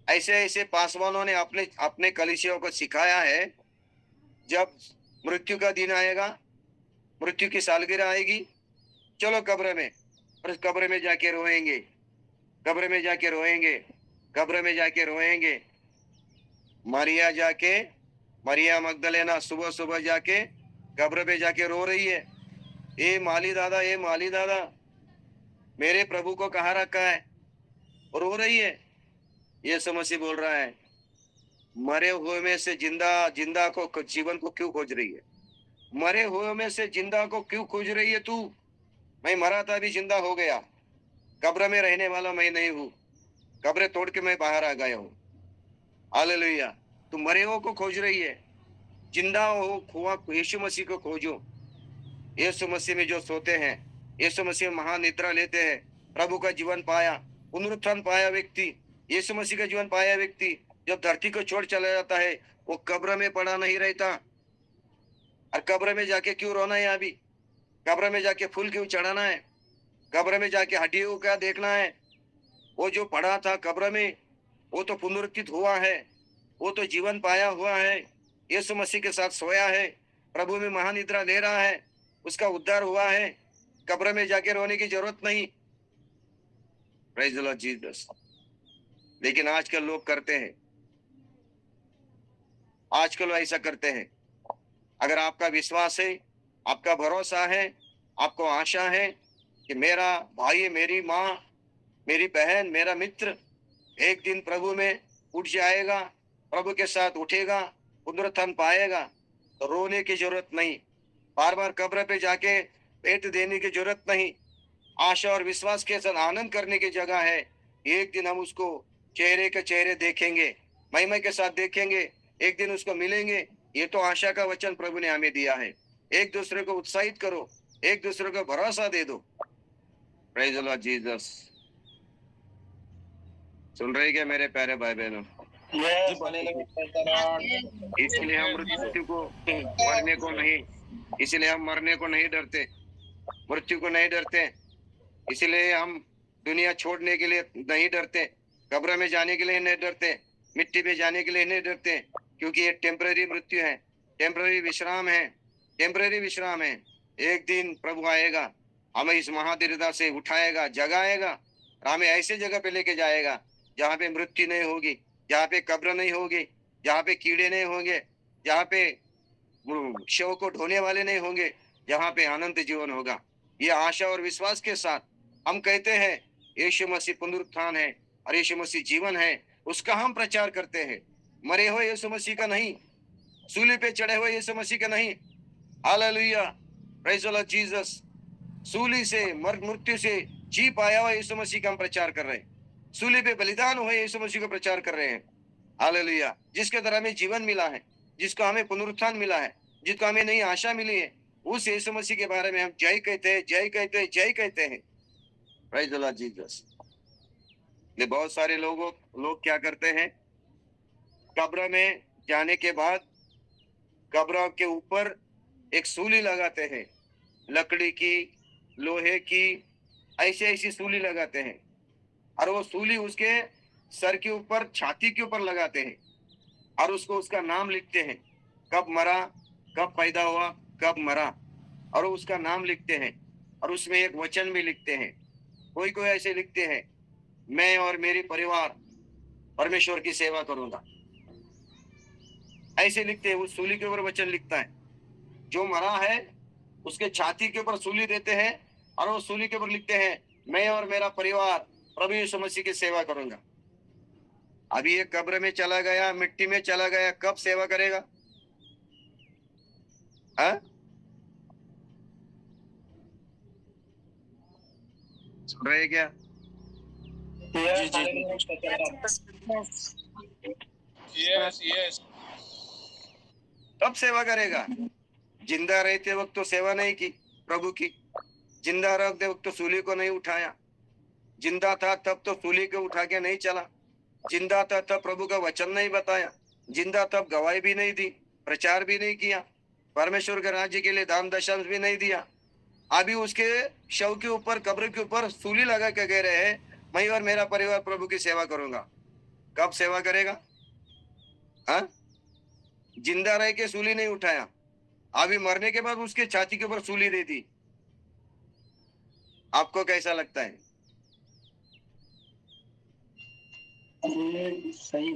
ऐसे पासवानों ने अपने कलीसियों को सिखाया है, जब मृत्यु का दिन आएगा, मृत्यु की सालगिरह आएगी, चलो कब्र में, और कब्र में जाके रोएंगे, कब्र में जाके रोएंगे, कब्र में जाके रोएंगे। मरिया मगदलेना सुबह सुबह जाके कब्र पे जाके रो रही है, ए माली दादा मेरे प्रभु को कहाँ रखा है, और रो रही है। यीशु मसीह बोल रहा है, मरे हुए में से जिंदा को, जीवन को क्यों खोज रही है? मरे हुए में से जिंदा को क्यों खोज रही है तू? मैं मरा था, अभी जिंदा हो गया। कब्र में रहने वाला मैं नहीं हूँ, कब्र तोड़ के मैं बाहर आ गया हूँ। हालेलुया। तू मरे हुए को खोज रही है, जिंदा हुआ यीशु मसीह को खोजो। यीशु मसीह में जो सोते हैं, यीशु मसीह में महानिद्रा लेते हैं, प्रभु का जीवन पाया, पुनरुत्थान पाया व्यक्ति, यीशु मसीह का जीवन पाया व्यक्ति जब धरती को छोड़ चला जाता है, वो कब्र में पड़ा नहीं रहता। और कब्र में जाके क्यों रोना है? अभी कब्र में जाके फूल क्यों चढ़ाना है? कब्र में जाके हड्डियों का देखना है? वो जो पड़ा था कब्र में, वो तो पुनरुत्थित हुआ है, वो तो जीवन पाया हुआ है, यीशु मसीह के साथ सोया है, प्रभु में महानिद्रा ले रहा है, उसका उद्धार हुआ है। कब्र में जाके रोने की जरूरत नहीं। Praise the Lord Jesus. लेकिन आजकल लोग करते हैं, आजकल ऐसा करते हैं। अगर आपका विश्वास है, आपका भरोसा है, आपको आशा है कि मेरा भाई, मेरी माँ, मेरी बहन, मेरा मित्र एक दिन प्रभु में उठ जाएगा, प्रभु के साथ उठेगा, पुनरुत्थान पाएगा, तो रोने की जरूरत नहीं, बार बार कब्र पे जाके पेट देने की जरूरत नहीं। आशा और विश्वास के साथ आनंद करने की जगह है। एक दिन हम उसको चेहरे के चेहरे देखेंगे, महिमा के साथ देखेंगे, एक दिन उसको मिलेंगे। ये तो आशा का वचन प्रभु ने हमें दिया है। एक दूसरे को उत्साहित करो, एक दूसरे को भरोसा दे दो। Praise the Lord Jesus. सुन रहे क्या मेरे प्यारे भाई बहनों? इसलिए हम मृत्यु को मरने को नहीं, इसलिए हम मरने को नहीं डरते, मृत्यु को नहीं डरते, इसलिए हम दुनिया छोड़ने के लिए नहीं डरते, कब्र में जाने के लिए नहीं डरते, मिट्टी पे जाने के लिए नहीं डरते, क्योंकि ये टेम्पररी मृत्यु है, टेम्पररी विश्राम है, टेम्पररी विश्राम है। एक दिन प्रभु आएगा, हमें इस महादीर्घता से उठाएगा, जगाएगा, हमें ऐसे जगह पे लेके जाएगा जहाँ पे मृत्यु नहीं होगी, जहाँ पे कब्र नहीं होगी, जहाँ पे कीड़े नहीं होंगे, जहाँ पे शव को ढोने वाले नहीं होंगे, जहाँ पे अनंत जीवन होगा। ये आशा और विश्वास के साथ हम कहते हैं यीशु मसीह पुनरुत्थान है और यीशु मसीह जीवन है, उसका हम प्रचार करते हैं। मरे हुए यीशु मसीह का नहीं, सूली पे चढ़े हुए यीशु मसीह का नहीं। Hallelujah, praise the Lord Jesus. सूली से मृत्यु से जी पाया हुआ यीशु मसीह का हम प्रचार कर रहे हैं, सूली पे बलिदान हुए यीशु मसीह को प्रचार कर रहे हैं। हालेलुया, जिसके द्वारा हमें जीवन मिला है, जिसको हमें पुनरुत्थान मिला है, जिसको हमें नई आशा मिली है, उस यीशु मसीह के बारे में हम जय कहते हैं, जय कहते हैं, जय कहते हैं। Praise the Lord Jesus. ये बहुत सारे लोग क्या करते हैं, कब्र में जाने के बाद कब्र के ऊपर एक सूली लगाते हैं, लकड़ी की, लोहे की, ऐसी ऐसी सूली लगाते हैं, और वो सूली उसके सर के ऊपर, छाती के ऊपर लगाते हैं, और उसको उसका नाम लिखते हैं, कब मरा, कब पैदा हुआ, कब मरा, और उसका नाम लिखते हैं, और उसमें एक वचन भी लिखते हैं। कोई कोई ऐसे लिखते हैं, मैं और मेरी परिवार परमेश्वर की सेवा करूंगा, ऐसे लिखते हैं। उस सूली के ऊपर वचन लिखता है। जो मरा है उसके छाती के ऊपर सूली देते हैं, और वो सूली के ऊपर लिखते हैं, मैं और मेरा परिवार प्रभु यीशु मसीह की सेवा करूंगा। अभी ये कब्र में चला गया, मिट्टी में चला गया, कब सेवा करेगा? हाँ, सुन रहे क्या? यस। कब सेवा करेगा? जिंदा रहते वक्त तो सेवा नहीं की प्रभु की, जिंदा रहते वक्त तो सूली को नहीं उठाया, जिंदा था तब तो सूली को उठा के नहीं चला, जिंदा था तब प्रभु का वचन नहीं बताया, जिंदा तब गवाही भी नहीं दी, प्रचार भी नहीं किया, परमेश्वर के राज्य के लिए दान दशांश भी नहीं दिया। अभी उसके शव के ऊपर, कब्र के ऊपर सूली लगा के कह रहे हैं, मैं और मेरा परिवार प्रभु की सेवा करूंगा। कब सेवा करेगा? हाँ, जिंदा रह के सूली नहीं उठाया, अभी मरने के बाद उसके छाती के ऊपर सूली दे दी। आपको कैसा लगता है? सही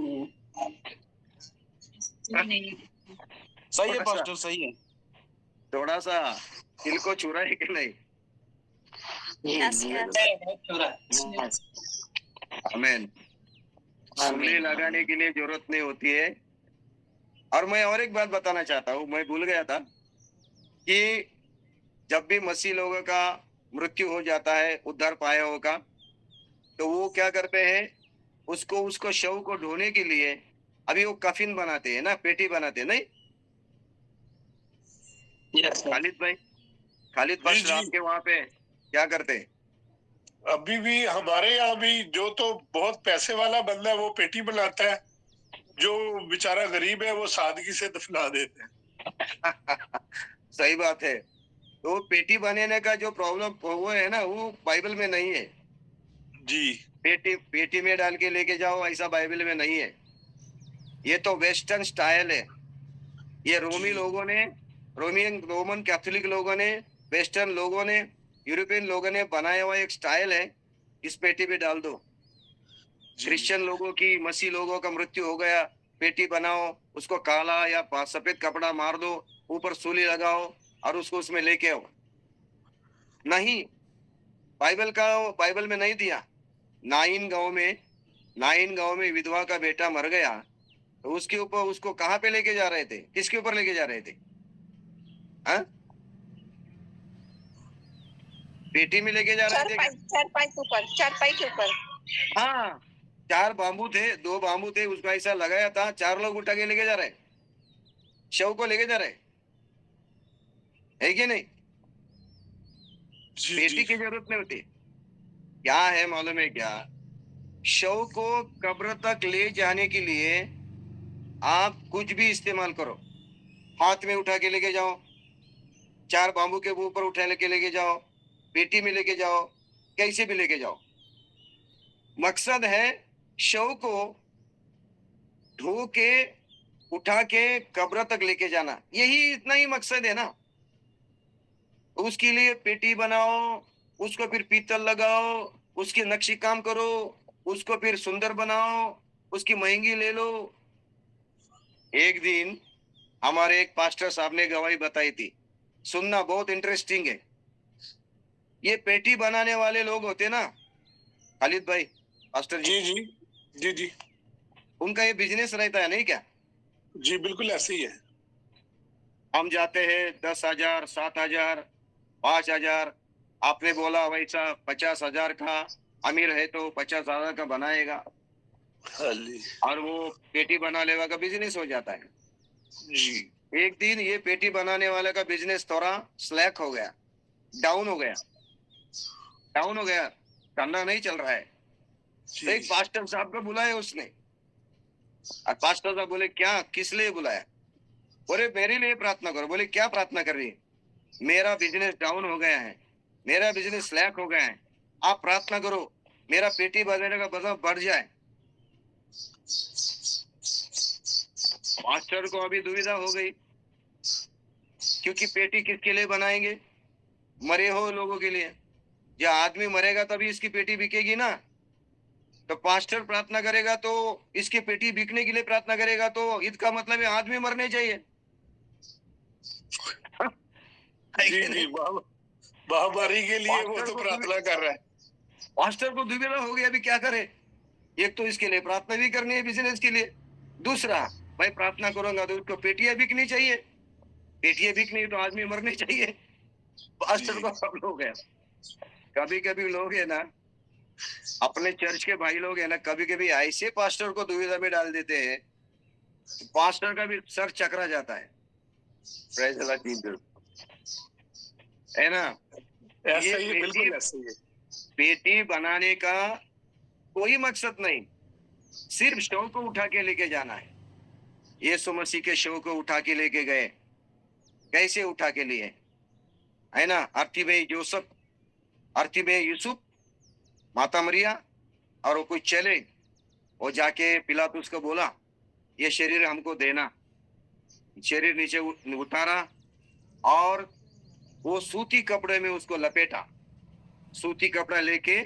नहीं, सही है पास्टर, सही है। थोड़ा सा दिल को छू रहा है कि नहीं? आमीन। सूली लगाने के लिए जरूरत नहीं होती है। और मैं और एक बात बताना चाहता हूँ, मैं भूल गया था कि जब भी मसीह लोगों का मृत्यु हो जाता है, उद्धार पाया होगा, तो वो क्या करते हैं, उसको शव को ढोने के लिए अभी वो कफिन बनाते हैं ना, पेटी बनाते हैं, नहीं? खालिद भाई, खालिद पास्टर आपके वहां पे क्या करते हैं? अभी भी हमारे यहाँ भी जो तो बहुत पैसे वाला बंदा है वो पेटी बनाता है, जो बेचारा गरीब है वो सादगी से दफना देते हैं। सही बात है। तो पेटी बनाने का जो प्रॉब्लम वो है ना, वो बाइबल में नहीं है। जी पेटी पेटी में डाल के लेके जाओ, ऐसा बाइबल में नहीं है। ये तो वेस्टर्न स्टाइल है। ये रोमी जी लोगों ने, रोमन कैथोलिक लोगों ने, वेस्टर्न लोगों ने, यूरोपियन लोगों ने बनाया हुआ एक स्टाइल है। इस पेटी पे डाल दो। जी क्रिश्चियन लोगों की, मसीह लोगों का मृत्यु हो गया, पेटी बनाओ, उसको काला या सफेद कपड़ा मार दो, ऊपर सूली लगाओ और उसको उसमें लेके आओ। नहीं, बाइबल में नहीं दिया। नाइन गांव में विधवा का बेटा मर गया, तो उसके ऊपर उसको कहाँ पे लेके जा रहे थे? किसके ऊपर लेके जा रहे थे? हाँ, पेटी में लेके जा रहे थे क्या? चारपाई के ऊपर। हाँ, 4 बाम्बू थे, 2 बाम्बू थे, उसको ऐसा लगाया था, 4 लोग उठा के लेके जा रहे, शव को लेके जा रहे, है कि नहीं? जी पेटी जी की जरूरत नहीं होती। क्या है मालूम है क्या? शव को कब्र तक ले जाने के लिए आप कुछ भी इस्तेमाल करो। हाथ में उठा के लेके जाओ, 4 बाम्बू के ऊपर उठा लेके लेके जाओ, पेटी में लेके जाओ, कैसे भी लेके जाओ। मकसद है शव को धो के उठा के कब्र तक लेके जाना, यही इतना ही मकसद है ना। उसके लिए पेटी बनाओ, उसको फिर पीतल लगाओ, उसके नक्शी काम करो, उसको फिर सुंदर बनाओ, उसकी महंगी ले लो। एक दिन हमारे एक पास्टर साहब ने गवाही बताई थी, सुनना बहुत इंटरेस्टिंग है। ये पेटी बनाने वाले लोग होते ना, खालिद भाई, पास्टर जी, जी जी जी जी उनका ये बिजनेस रहता है नहीं क्या? जी बिल्कुल ऐसे ही है। हम जाते हैं 10,000, 7,000, 5,000, आपने बोला वैसा 50,000 का, अमीर है तो 50,000 का बनाएगा, हाँ जी और वो पेटी बनाने वाला का बिजनेस हो जाता है। जी एक दिन ये पेटी बनाने वाले का बिजनेस थोड़ा स्लैक हो गया, डाउन हो गया, धंधा नहीं चल रहा है। तो एक जी पास्टर साहब को बुलाया उसने, और पास्टर साहब बोले क्या, किस लिए बुलाया? बोले मेरे लिए प्रार्थना करो। बोले क्या प्रार्थना कर रही है? मेरा बिजनेस डाउन हो गया है, मेरा बिजनेस स्लैक हो गया है, आप प्रार्थना करो मेरा पेटी बनाने का बजट बढ़ जाए। मास्टर को अभी दुविधा हो गई, क्योंकि पेटी किसके लिए बनाएंगे? मरे हो लोगों के लिए। जब आदमी मरेगा तभी इसकी पेटी बिकेगी ना। तो पास्टर प्रार्थना करेगा तो इसकी पेटी बिकने के लिए प्रार्थना करेगा, तो इसका मतलब है आदमी मरने चाहिए। है जी कि जी नहीं? महामारी के लिए वो पास्टर तो को प्रार्थना कर रहा है। पास्टर को दुविधा हो गया, अभी क्या करे? एक तो इसके लिए प्रार्थना भी करनी है बिजनेस के लिए, दूसरा भाई प्रार्थना करूंगा तो उसको पेटियां बिकनी चाहिए, पेटियां बिकनी तो आदमी मरने चाहिए। पास्टर को सब लोग है, कभी कभी लोग है ना, अपने चर्च के भाई लोग है ना, कभी कभी ऐसे पास्टर को दुविधा में डाल देते हैं, पास्टर का भी सर चकरा जाता है। Praise the Lord Jesus, है ना? ये ऐसा ही है, बिल्कुल ऐसा ही है। पेटी बनाने का कोई मकसद नहीं, सिर्फ शव को उठा के लेके जाना है। यीशु मसीह के शव को उठा के लेके गए, कैसे उठा के लिए? है ना, अर्थी में जोसफ, अर्थी में यूसुफ, माता मरिया, और वो कुछ चले, वो जाके पिलातुस को बोला ये शरीर हमको देना। शरीर नीचे उतारा और वो सूती कपड़े में उसको लपेटा, सूती कपड़ा लेके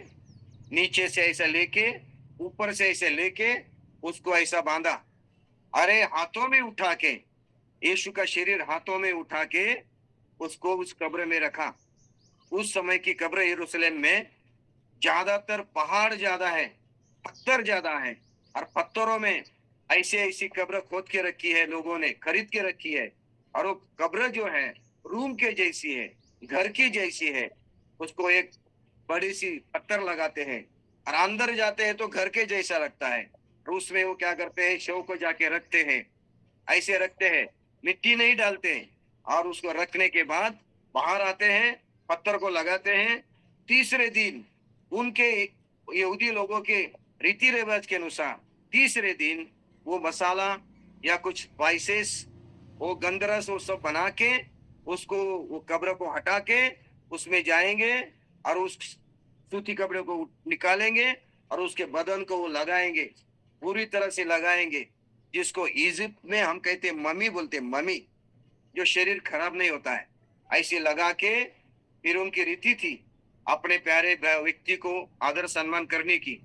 नीचे से ऐसा लेके ऊपर से ऐसे लेके उसको ऐसा बांधा। अरे हाथों में उठा के, यीशु का शरीर हाथों में उठा के उसको उस कब्र में रखा। उस समय की कब्र यरूशलेम में ज्यादातर पहाड़ ज्यादा है, पत्थर ज्यादा है, और पत्थरों में ऐसे ऐसी कब्र खोद के रखी है, लोगों ने खरीद के रखी है, और वो कब्र जो है रूम के जैसी है, घर की जैसी है। उसको एक बड़ी सी पत्थर लगाते हैं और अंदर जाते हैं तो घर के जैसा लगता है, और उसमें वो क्या करते हैं, शव को जाके रखते हैं, ऐसे रखते हैं, मिट्टी नहीं डालते हैं। और उसको रखने के बाद बाहर आते हैं, पत्थर को लगाते हैं। तीसरे दिन उनके यहूदी लोगों के रीति रिवाज के अनुसार तीसरे दिन वो मसाला या कुछ स्पाइसेस, वो गंधरस, वो सब बना के उसको, वो कब्र को हटा के उसमें जाएंगे और उस सूती कपड़े को निकालेंगे और उसके बदन को वो लगाएंगे, पूरी तरह से लगाएंगे, जिसको इजिप्ट में हम कहते हैं मम्मी बोलते हैं, मम्मी, जो शरीर खराब नहीं होता है, ऐसे लगा के फिर उनकी रीति थी अपने प्यारे व्यक्ति को आदर सम्मान करने की,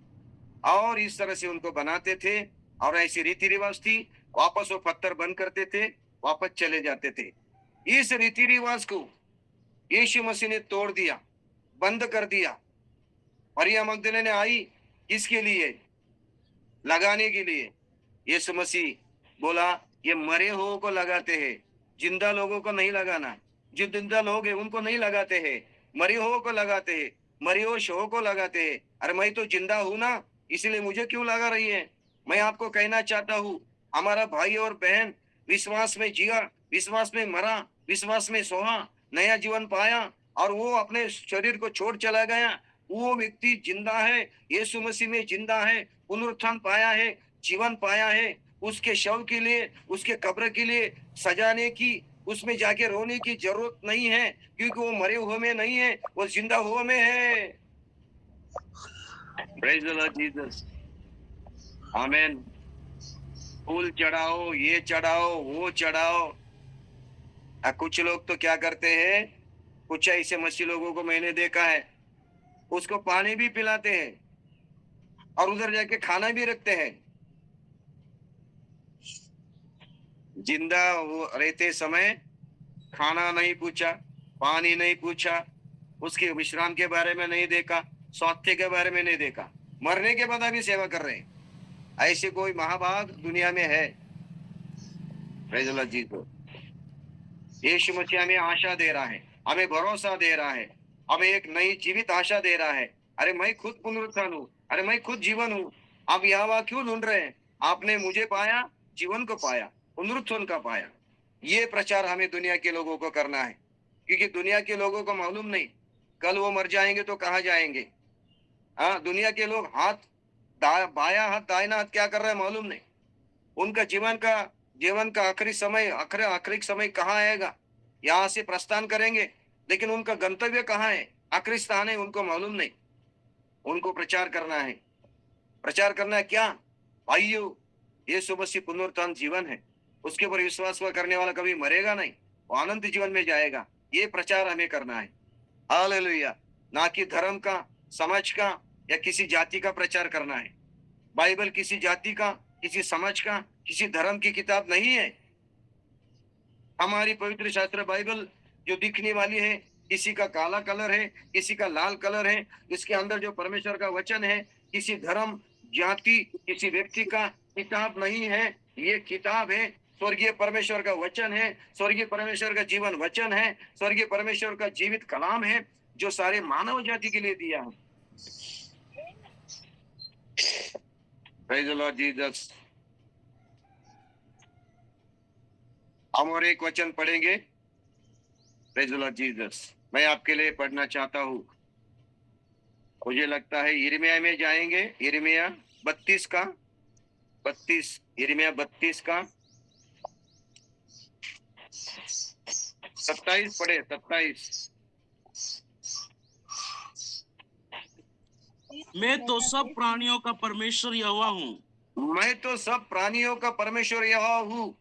और इस तरह से उनको बनाते थे और ऐसी रीति रिवाज थी। वापस वो पत्थर बंद करते थे, वापस चले जाते थे। इस रीति रिवाज को यीशु मसीह ने तोड़ दिया, बंद कर दिया। मरियम मगदलीनी आई किसके लिए? लगाने के लिए। यीशु मसीह बोला ये मरे हुओं को लगाते हैं, जिंदा लोगों को नहीं लगाना। जो जिंदा लोग हैं उनको नहीं लगाते हैं, मरे हुओं को लगाते हैं, मरे हुए शवों को लगाते हैं। अरे मैं तो जिंदा हूं ना, इसलिए मुझे क्यों लगा रही है? मैं आपको कहना चाहता हूँ, हमारा भाई और बहन विश्वास में जिया, विश्वास में मरा, विश्वास में सोहा, नया जीवन पाया और वो अपने शरीर को छोड़ चला गया, वो व्यक्ति जिंदा है, यीशु मसीह में जिंदा है, पुनरुत्थान पाया है, जीवन पाया है। उसके शव के लिए, उसके कब्र के लिए सजाने की, उसमें जाके रोने की जरूरत नहीं है, क्योंकि वो मरे हुए में नहीं है, वो जिंदा हुए में है। प्रेज द लॉर्ड जीसस, आमीन। फूल चढ़ाओ, ये चढ़ाओ, वो चढ़ाओ। कुछ लोग तो क्या करते हैं, कुछ ऐसे मसीह लोगों को मैंने देखा है, उसको पानी भी पिलाते हैं और उधर जाके खाना भी रखते हैं। जिंदा वो रहते समय खाना नहीं पूछा, पानी नहीं पूछा, उसके विश्राम के बारे में नहीं देखा, स्वास्थ्य के बारे में नहीं देखा, मरने के बाद भी सेवा कर रहे हैं। ऐसे कोई महाभाग दुनिया में है? Praise the Lord Jesus. यीशु मसीह हमें आशा दे रहा है, हमें भरोसा दे रहा है, हमें एक नई जीवित आशा दे रहा है। अरे मैं खुद पुनरुत्थान हूँ, अरे मैं खुद जीवन हूँ। आप यहाँ क्यों ढूंढ रहे हैं? आपने मुझे पाया, जीवन को पाया, पुनरुत्थान का पाया। ये प्रचार हमें दुनिया के लोगों को करना है, क्योंकि दुनिया के लोगों को मालूम नहीं कल वो मर जाएंगे तो कहाँ जाएंगे। हाँ, दुनिया के लोग बाया हाथ दाहिना हाथ क्या कर रहे हैं मालूम नहीं। उनका जीवन का आखिरी समय कहाँ आएगा? यहाँ से प्रस्थान करेंगे, लेकिन उनका गंतव्य कहाँ है, आखिरी स्थान है, उनको मालूम नहीं। उनको प्रचार करना है। प्रचार करना है क्या? भाइयों, यीशु मसीह पुनरुत्थान जीवन है, उसके ऊपर विश्वास करने वाला कभी मरेगा नहीं, वो अनंत जीवन में जाएगा। ये प्रचार हमें करना है। हालेलुया। ना कि धर्म का, समाज का या किसी जाति का प्रचार करना है। बाइबल किसी जाति का, किसी समाज का, किसी धर्म की किताब नहीं है। हमारी पवित्र शास्त्र बाइबल जो दिखने वाली है, किसी का काला कलर है, किसी का लाल कलर है। इसके अंदर जो परमेश्वर का वचन है, किसी धर्म, जाति, किसी व्यक्ति का किताब नहीं है। ये किताब है, स्वर्गीय परमेश्वर का वचन है, स्वर्गीय परमेश्वर का जीवन वचन है, स्वर्गीय परमेश्वर का जीवित कलाम है, जो सारे मानव जाति के लिए दिया है। Praise the Lord Jesus. हम और एक वचन पढ़ेंगे। Praise the Lord Jesus. मैं आपके लिए पढ़ना चाहता हूँ। मुझे लगता है यिर्मयाह में जाएंगे, यिर्मयाह 32 का 32, यिर्मयाह 32 का 27 पढ़े, 27। मैं तो सब प्राणियों का परमेश्वर यहोवा हूँ। मैं तो सब प्राणियों का परमेश्वर यहोवा हूँ।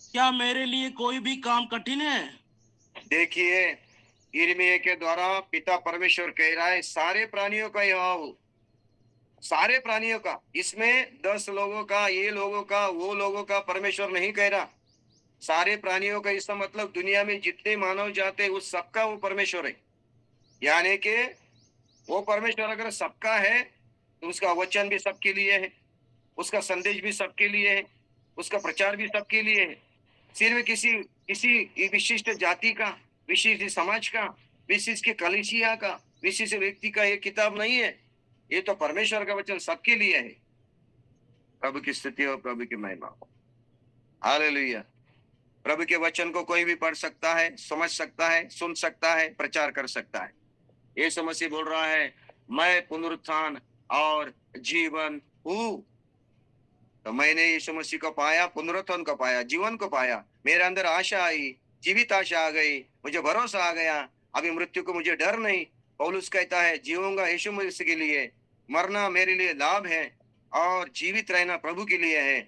क्या मेरे लिए कोई भी काम कठिन है? देखिए, यिर्मयाह के द्वारा पिता परमेश्वर कह रहा है, सारे प्राणियों का यहोवा हूँ, सारे प्राणियों का। इसमें 10 लोगों का, ये लोगों का, वो लोगों का परमेश्वर नहीं कह रहा। सारे प्राणियों का, इसका मतलब दुनिया में जितने मानव जाते हैं उस सबका वो परमेश्वर है। यानी कि वो परमेश्वर अगर सबका है तो उसका वचन भी सबके लिए है, उसका संदेश भी सबके लिए है, उसका प्रचार भी सबके लिए है। सिर्फ किसी विशिष्ट जाति का, विशिष्ट समाज का, विशिष्ट कलीसिया का, विशिष्ट व्यक्ति का ये किताब नहीं है। ये तो परमेश्वर का वचन सबके लिए है। प्रभु की स्तुति और प्रभु की महिमा हो। हालेलुया। प्रभु के वचन को कोई भी पढ़ सकता है, समझ सकता है, सुन सकता है, प्रचार कर सकता है। यीशु मसीह बोल रहा है, मैं पुनरुत्थान और जीवन हूँ। तो मैंने यीशु मसीह को पाया, पुनरुत्थान को पाया, जीवन को पाया, मेरे अंदर आशा आई, जीवित आशा आ गई, मुझे भरोसा आ गया, अभी मृत्यु को मुझे डर नहीं। पौलुस कहता है जीऊंगा यीशु मसीह के लिए, मरना मेरे लिए लाभ है और जीवित रहना प्रभु के लिए है।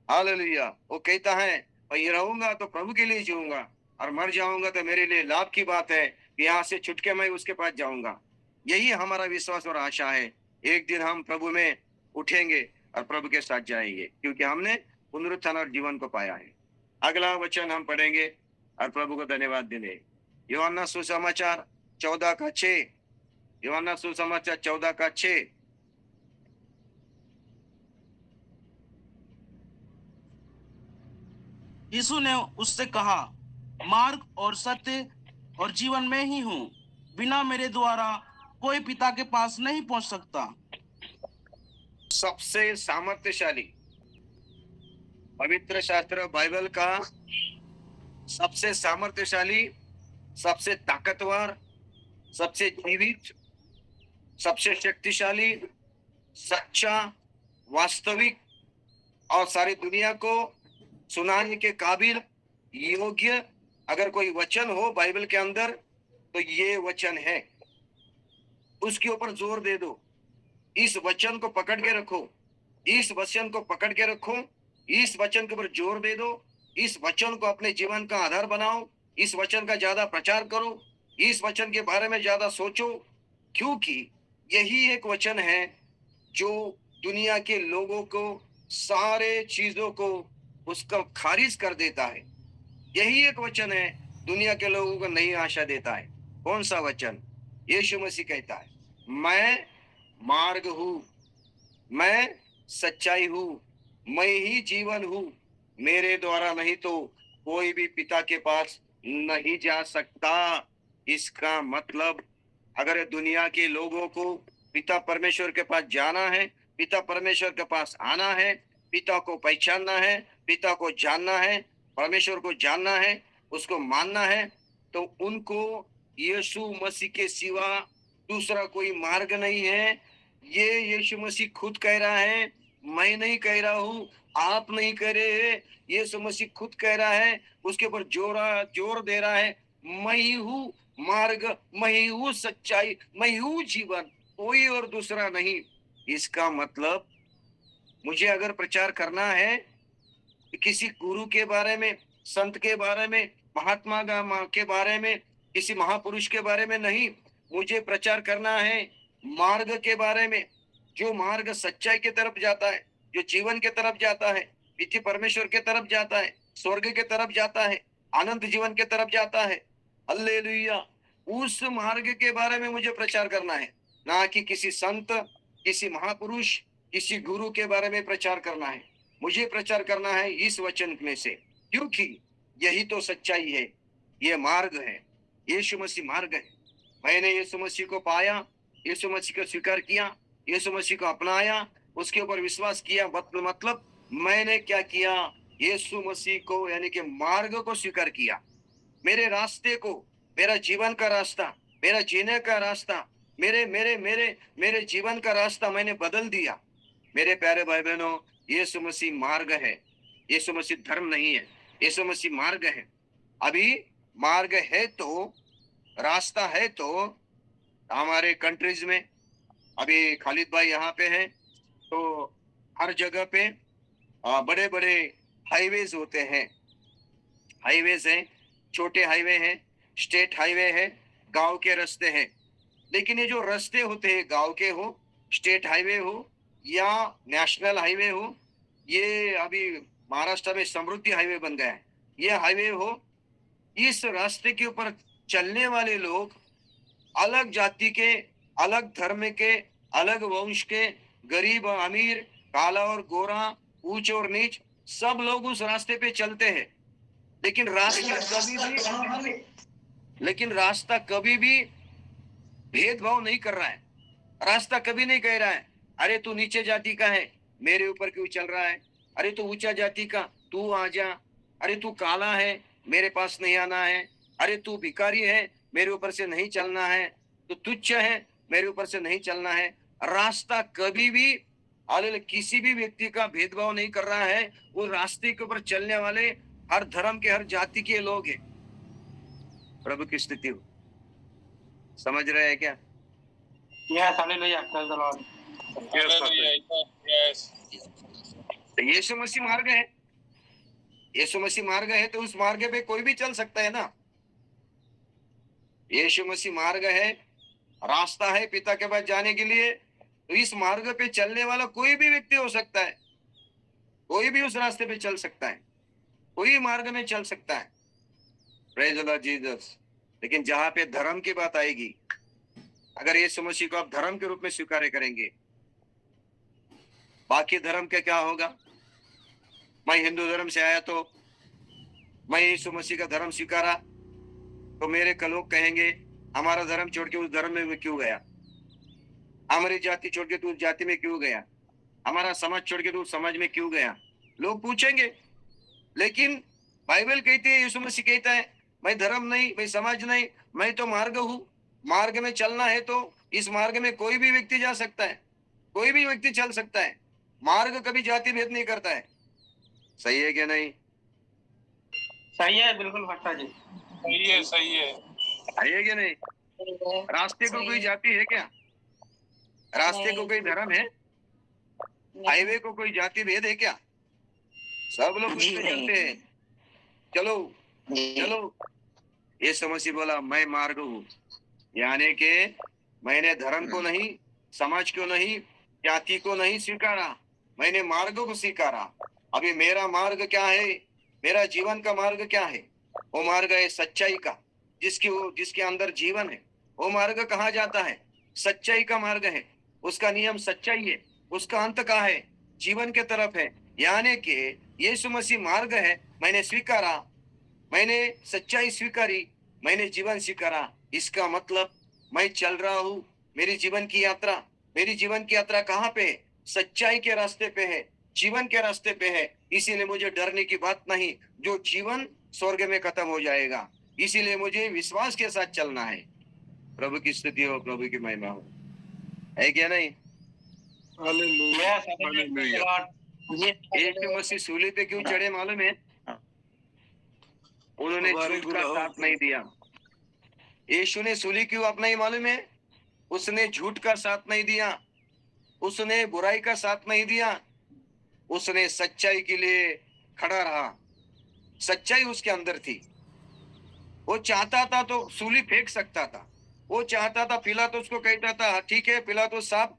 हालेलुया। वो कहता है मैं ये रहूंगा तो प्रभु के लिए जीऊंगा और मर जाऊंगा तो मेरे लिए लाभ की बात है, यहाँ से छुट के मैं उसके पास जाऊंगा। यही हमारा विश्वास और आशा है। एक दिन हम प्रभु में उठेंगे और प्रभु के साथ जाएंगे, क्योंकि हमने पुनरुत्थान और जीवन को पाया है। अगला वचन हम पढ़ेंगे और प्रभु को धन्यवाद देंगे। यूहन्ना सुसमाचार 14:6। यूहन्ना सुसमाचार 14:6। यीशु ने उससे कहा, मार्ग और सत्य और जीवन में ही हूँ, बिना मेरे द्वारा कोई पिता के पास नहीं पहुंच सकता। सबसे सामर्थ्यशाली पवित्र शास्त्र बाइबल का सबसे सामर्थ्यशाली, सबसे ताकतवर, सबसे जीवित, सबसे शक्तिशाली, सच्चा, वास्तविक और सारी दुनिया को सुनाने के काबिल, योग्य अगर कोई वचन हो बाइबल के अंदर तो ये वचन है। उसके ऊपर जोर दे दो, इस वचन को पकड़ के रखो, इस वचन को पकड़ के रखो, इस वचन के ऊपर जोर दे दो, इस वचन को अपने जीवन का आधार बनाओ, इस वचन का ज्यादा प्रचार करो, इस वचन के बारे में ज्यादा सोचो, क्योंकि यही एक वचन है जो दुनिया के लोगों को, सारे चीजों को उसका खारिज कर देता है। यही एक वचन है दुनिया के लोगों को नई आशा देता है। कौन सा वचन? यीशु मसीह कहता है मैं मार्ग हूँ, मैं सच्चाई हूँ, मैं ही जीवन हूँ, मेरे द्वारा नहीं तो कोई भी पिता के पास नहीं जा सकता। इसका मतलब अगर दुनिया के लोगों को पिता परमेश्वर के पास जाना है, पिता परमेश्वर के पास आना है, पिता को पहचानना है, पिता को जानना है, परमेश्वर को जानना है, उसको मानना है, तो उनको यीशु मसीह के सिवा दूसरा कोई मार्ग नहीं है। ये यीशु मसीह खुद कह रहा है, मैं नहीं कह रहा हूँ, आप नहीं कह रहे हैं, यीशु मसीह खुद कह रहा है, उसके ऊपर जोर दे रहा है, मैं ही हूँ मार्ग, मैं ही हूँ सच्चाई, मैं ही हूँ जीवन, कोई और दूसरा नहीं। इसका मतलब मुझे अगर प्रचार करना है किसी गुरु के बारे में, संत के बारे में, महात्मा के बारे में, किसी महापुरुष के बारे में नहीं, मुझे प्रचार करना है मार्ग के बारे में, जो मार्ग सच्चाई की तरफ जाता है, जो जीवन के तरफ जाता है, पिता परमेश्वर के तरफ जाता है, स्वर्ग के तरफ जाता है, अनंत जीवन के तरफ जाता है। हालेलुया। उस मार्ग के बारे में मुझे प्रचार करना है, ना कि किसी संत, किसी महापुरुष, किसी गुरु के बारे में प्रचार करना है। मुझे प्रचार करना है इस वचन में से, क्योंकि यही तो सच्चाई है, ये मार्ग है, यीशु मसीह मार्ग है। मैंने यीशु मसीह को पाया, यीशु मसीह को स्वीकार किया, यीशु मसीह को अपनाया, उसके ऊपर विश्वास किया। मतलब मैंने क्या किया? यीशु मसीह को यानी कि मार्ग को स्वीकार किया। मेरे रास्ते को, मेरा जीवन का रास्ता, मेरा जीने का रास्ता, मेरे मेरे मेरे मेरे जीवन का रास्ता मैंने बदल दिया। मेरे प्यारे भाई बहनों, यीशु मसीह मार्ग है, यीशु मसीह धर्म नहीं है, यीशु मसीह मार्ग है। अभी मार्ग है तो, रास्ता है तो हमारे कंट्रीज में, अभी खालिद भाई यहाँ पे हैं तो हर जगह पे बड़े बड़े हाईवेज होते हैं, हाईवेज हैं, छोटे हाईवे हैं, स्टेट हाईवे है, गांव के रास्ते हैं। लेकिन ये जो रास्ते होते हैं, गांव के हो, स्टेट हाईवे हो या नेशनल हाईवे हो, ये अभी महाराष्ट्र में समृद्धि हाईवे बन गया है, ये हाईवे हो, इस रास्ते के ऊपर चलने वाले लोग अलग जाति के, अलग धर्म के, अलग वंश के, गरीब और अमीर, काला और गोरा, ऊंच और नीच, सब लोग उस रास्ते पे चलते हैं। लेकिन रास्ता कभी भी भेदभाव नहीं कर रहा है। रास्ता कभी नहीं कह रहा है अरे तू नीचे जाति का है, मेरे ऊपर क्यों चल रहा है, अरे तू ऊंचा जाति का, तू आ जा, अरे तू काला है, मेरे पास नहीं आना है, अरे तू भिखारी है, मेरे ऊपर से नहीं चलना है, तो तुच्छ है, मेरे ऊपर से नहीं चलना है। रास्ता कभी भी हालेलुया किसी भी व्यक्ति का भेदभाव नहीं कर रहा है। वो रास्ते के ऊपर चलने वाले हर धर्म के, हर जाति के लोग हैं। प्रभु की स्थिति हो, समझ रहे हैं क्या? Yes, hallelujah. Praise the Lord. तो यीशु मसीह मार्ग है, यीशु मसीह मार्ग है तो उस मार्ग पे कोई भी चल सकता है ना। यीशु मसीह मार्ग है, रास्ता है पिता के पास जाने के लिए। तो इस मार्ग पे चलने वाला कोई भी व्यक्ति हो सकता है, कोई भी उस रास्ते पे चल सकता है, कोई मार्ग में चल सकता है। Praise the Lord Jesus. लेकिन जहां पे धर्म की बात आएगी, अगर यीशु मसीह को आप धर्म के रूप में स्वीकार करेंगे, बाकी धर्म का क्या होगा? मैं हिंदू धर्म से आया तो मैं यीशु मसीह का धर्म स्वीकारा, तो मेरे लोग कहेंगे हमारा धर्म छोड़ के उस धर्म में क्यों गया, हमारी जाति छोड़ के तू उस जाति में क्यों गया, हमारा समाज छोड़ के तू उस समाज में क्यों गया, लोग पूछेंगे। लेकिन बाइबल कहती है, यीशु मसीह कहता है, मैं धर्म नहीं, मैं समाज नहीं, मैं तो मार्ग हूँ। मार्ग में चलना है तो इस मार्ग में कोई भी व्यक्ति जा सकता है, कोई भी व्यक्ति चल सकता है। मार्ग कभी जाति भेद नहीं करता है। सही है क्या नहीं? सही है, बिल्कुल भट्टा जी। सही है, सही है। सही है क्या नहीं? रास्ते को कोई जाति है क्या? रास्ते को कोई धर्म है? हाईवे को कोई जाति भेद है क्या? सब लोग उस पे चलते हैं। चलो चलो, यीशु मसीह बोला मैं मार्ग हूँ, यानी कि मैंने धर्म को नहीं, समाज को नहीं, जाति को नहीं स्वीकारा, मैंने मार्ग को स्वीकारा। अभी मेरा मार्ग क्या है? मेरा जीवन का मार्ग क्या है? वो मार्ग है सच्चाई का, जिसके अंदर जीवन है। वो मार्ग कहाँ जाता है? सच्चाई का मार्ग है। उसका नियम सच्चाई है, उसका अंत कहाँ है? जीवन के तरफ है। यानी कि यीशु मसीह मार्ग है, मैंने स्वीकारा, मैंने सच्चाई स्वीकारी, मैंने जीवन स्वीकारा। इसका मतलब मैं चल रहा हूँ, मेरी जीवन की यात्रा कहाँ पे है? सच्चाई के रास्ते पे है, जीवन के रास्ते पे है। इसीलिए मुझे डरने की बात नहीं, जो जीवन स्वर्ग में खत्म हो जाएगा। इसीलिए मुझे विश्वास के साथ चलना है। प्रभु की स्तुति हो, प्रभु की महिमा हो, है क्या नहीं? Yes, hallelujah. Lord. यीशु मसीह सूली पे क्यों चढ़े मालूम है? उन्होंने झूठ का साथ नहीं दिया। यीशु ने सूली क्यों अपनाई मालूम है? उसने झूठ का साथ नहीं दिया, उसने बुराई का साथ नहीं दिया, उसने सच्चाई के लिए खड़ा रहा। सच्चाई उसके अंदर थी। वो चाहता था तो सूली फेंक सकता था, वो चाहता था, पिलातुस उसको कहता था ठीक है पिलातुस साहब,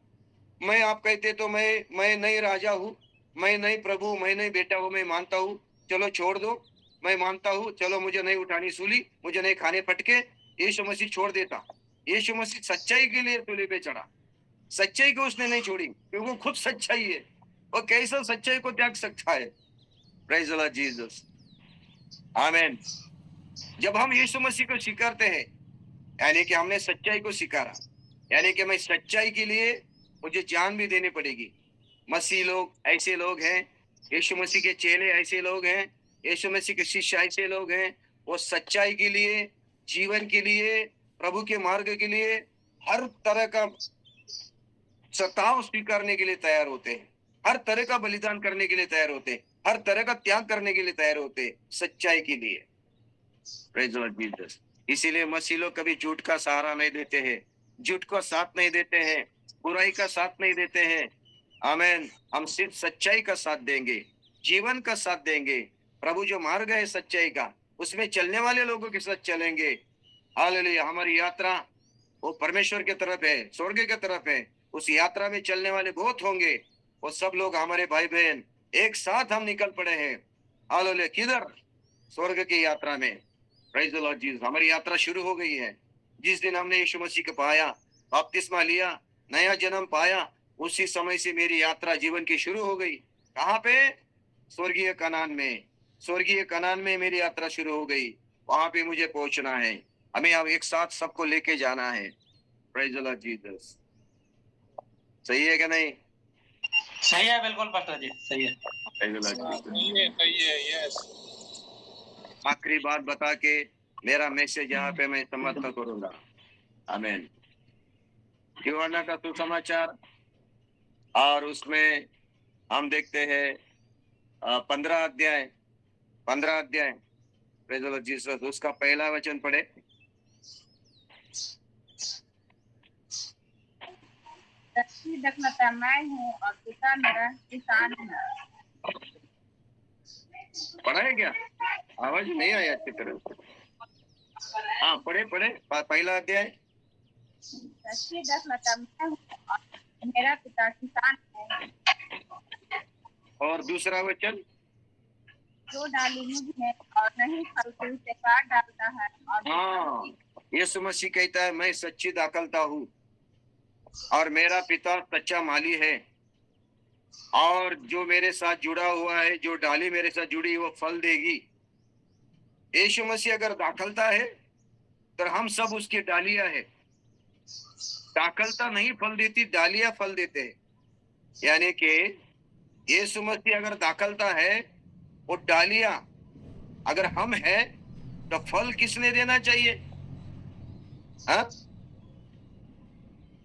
मैं आप कहते तो मैं नहीं राजा हूँ, मैं नहीं प्रभु, मैं नहीं बेटा हूँ, मैं मानता हूँ, चलो छोड़ दो, मैं मानता हूँ, चलो मुझे नहीं उठानी सूली, मुझे नहीं खाने फटके। यीशु मसीह छोड़ देता। यीशु मसीह सच्चाई के लिए सूली पे चढ़ा। सच्चाई को उसने नहीं छोड़ी, क्योंकि वो खुद सच्चाई है। वो कैसे सच्चाई को त्याग सकता है? प्रेज द लॉर्ड जीसस, आमीन। जब हम यीशु मसीह को स्वीकारते हैं, यानी कि हमने सच्चाई को स्वीकारा, यानी कि मैं सच्चाई के लिए मुझे जान भी देनी पड़ेगी। मसीह लोग ऐसे लोग हैं, यीशु मसीह के चेले ऐसे लोग हैं, यीशु मसीह के शिष्य ऐसे लोग हैं, वो सच्चाई के लिए, जीवन के लिए, प्रभु के मार्ग के लिए हर तरह का सताव स्वीकारने के लिए तैयार होते हैं, हर तरह का बलिदान करने के लिए तैयार होते हैं, हर तरह का त्याग करने के लिए तैयार होते हैं, सच्चाई के लिए। Praise the Lord Jesus. इसीलिए मसीह लोग कभी झूठ का सहारा नहीं देते हैं, झूठ का साथ नहीं देते हैं, बुराई का साथ नहीं देते हैं। आमीन। हम सिर्फ सच्चाई का साथ देंगे, जीवन का साथ देंगे। प्रभु जो मार्ग है सच्चाई का, उसमें चलने वाले लोगों के साथ चलेंगे। हालेलुया। हमारी यात्रा वो परमेश्वर की तरफ है, स्वर्ग की तरफ है। उस यात्रा में चलने वाले बहुत होंगे, वो सब लोग हमारे भाई बहन एक साथ हम निकल पड़े हैं। हालेलुया। किधर? स्वर्ग की यात्रा में। Praise the Lord Jesus. हमारी यात्रा शुरू हो गई है। जिस दिन हमने यीशु मसीह को पाया, बपतिस्मा लिया, नया जन्म पाया, उसी समय से मेरी यात्रा जीवन की शुरू हो गई। कहाँ पे? स्वर्गीय कनान में। स्वर्गीय कनान में मेरी यात्रा शुरू हो गई। वहां पे मुझे पहुंचना है। हमें अब एक साथ सबको लेके जाना है। Praise the Lord Jesus. सही है क्या नहीं? सही है, बिल्कुल पास्टर जी, सही है। Praise the Lord Jesus. सही है, यस। आखिरी बात बता के मेरा मैसेज यहाँ पे मैं समाप्त करूंगा। आमीन। यूहन्ना का सुसमाचार, और उसमें हम देखते हैं 15 अध्याय प्रेज़ द लॉर्ड जीसस, उसका पहला वचन पढ़े। सच्ची दखलता मैं हूँ और पिता मेरा किसान है। पढ़ा है क्या? आवाज नहीं आई अच्छी तरह से। हाँ, पढ़े पहला अध्याय। सच्ची दखलता मैं हूँ और मेरा पिता किसान है। और दूसरा वचन, जो डाली मुझ में और नहीं फलती उसे काट डालता है। और हाँ, यीशु मसीह कहता है मैं सच्ची दाखलता हूँ और मेरा पिता सच्चा माली है, और जो मेरे साथ जुड़ा हुआ है, जो डाली मेरे साथ जुड़ी वो फल देगी। यीशु मसीह अगर दाखलता है तो हम सब उसकी डालियां है। दाखलता नहीं फल देती, डालियां फल देते हैं। यानी कि यीशु मसीह अगर दाखलता है, वो डालियां अगर हम है तो फल किसने देना चाहिए? हाँ,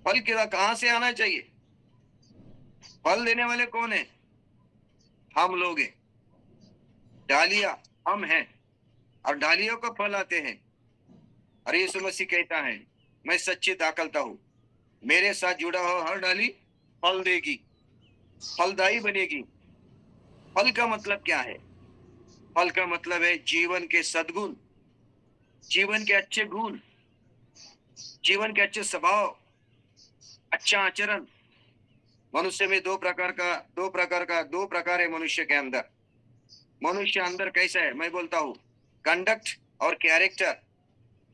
फल कहां से आना चाहिए? फल देने वाले कौन है? हम लोग हैं। डालियां हम हैं और डालियों को फल आते हैं। और यीशु मसीह कहता है मैं सच्ची दाखलता हूं, मेरे साथ जुड़ा हो हर डाली फल देगी, फलदायी बनेगी। फल का मतलब क्या है? फल का मतलब है जीवन के सद्गुण, जीवन के अच्छे गुण, जीवन के अच्छे स्वभाव, अच्छा आचरण। मनुष्य में दो प्रकार है। मनुष्य के अंदर, मनुष्य अंदर कैसा है? मैं बोलता हूँ कंडक्ट और कैरेक्टर।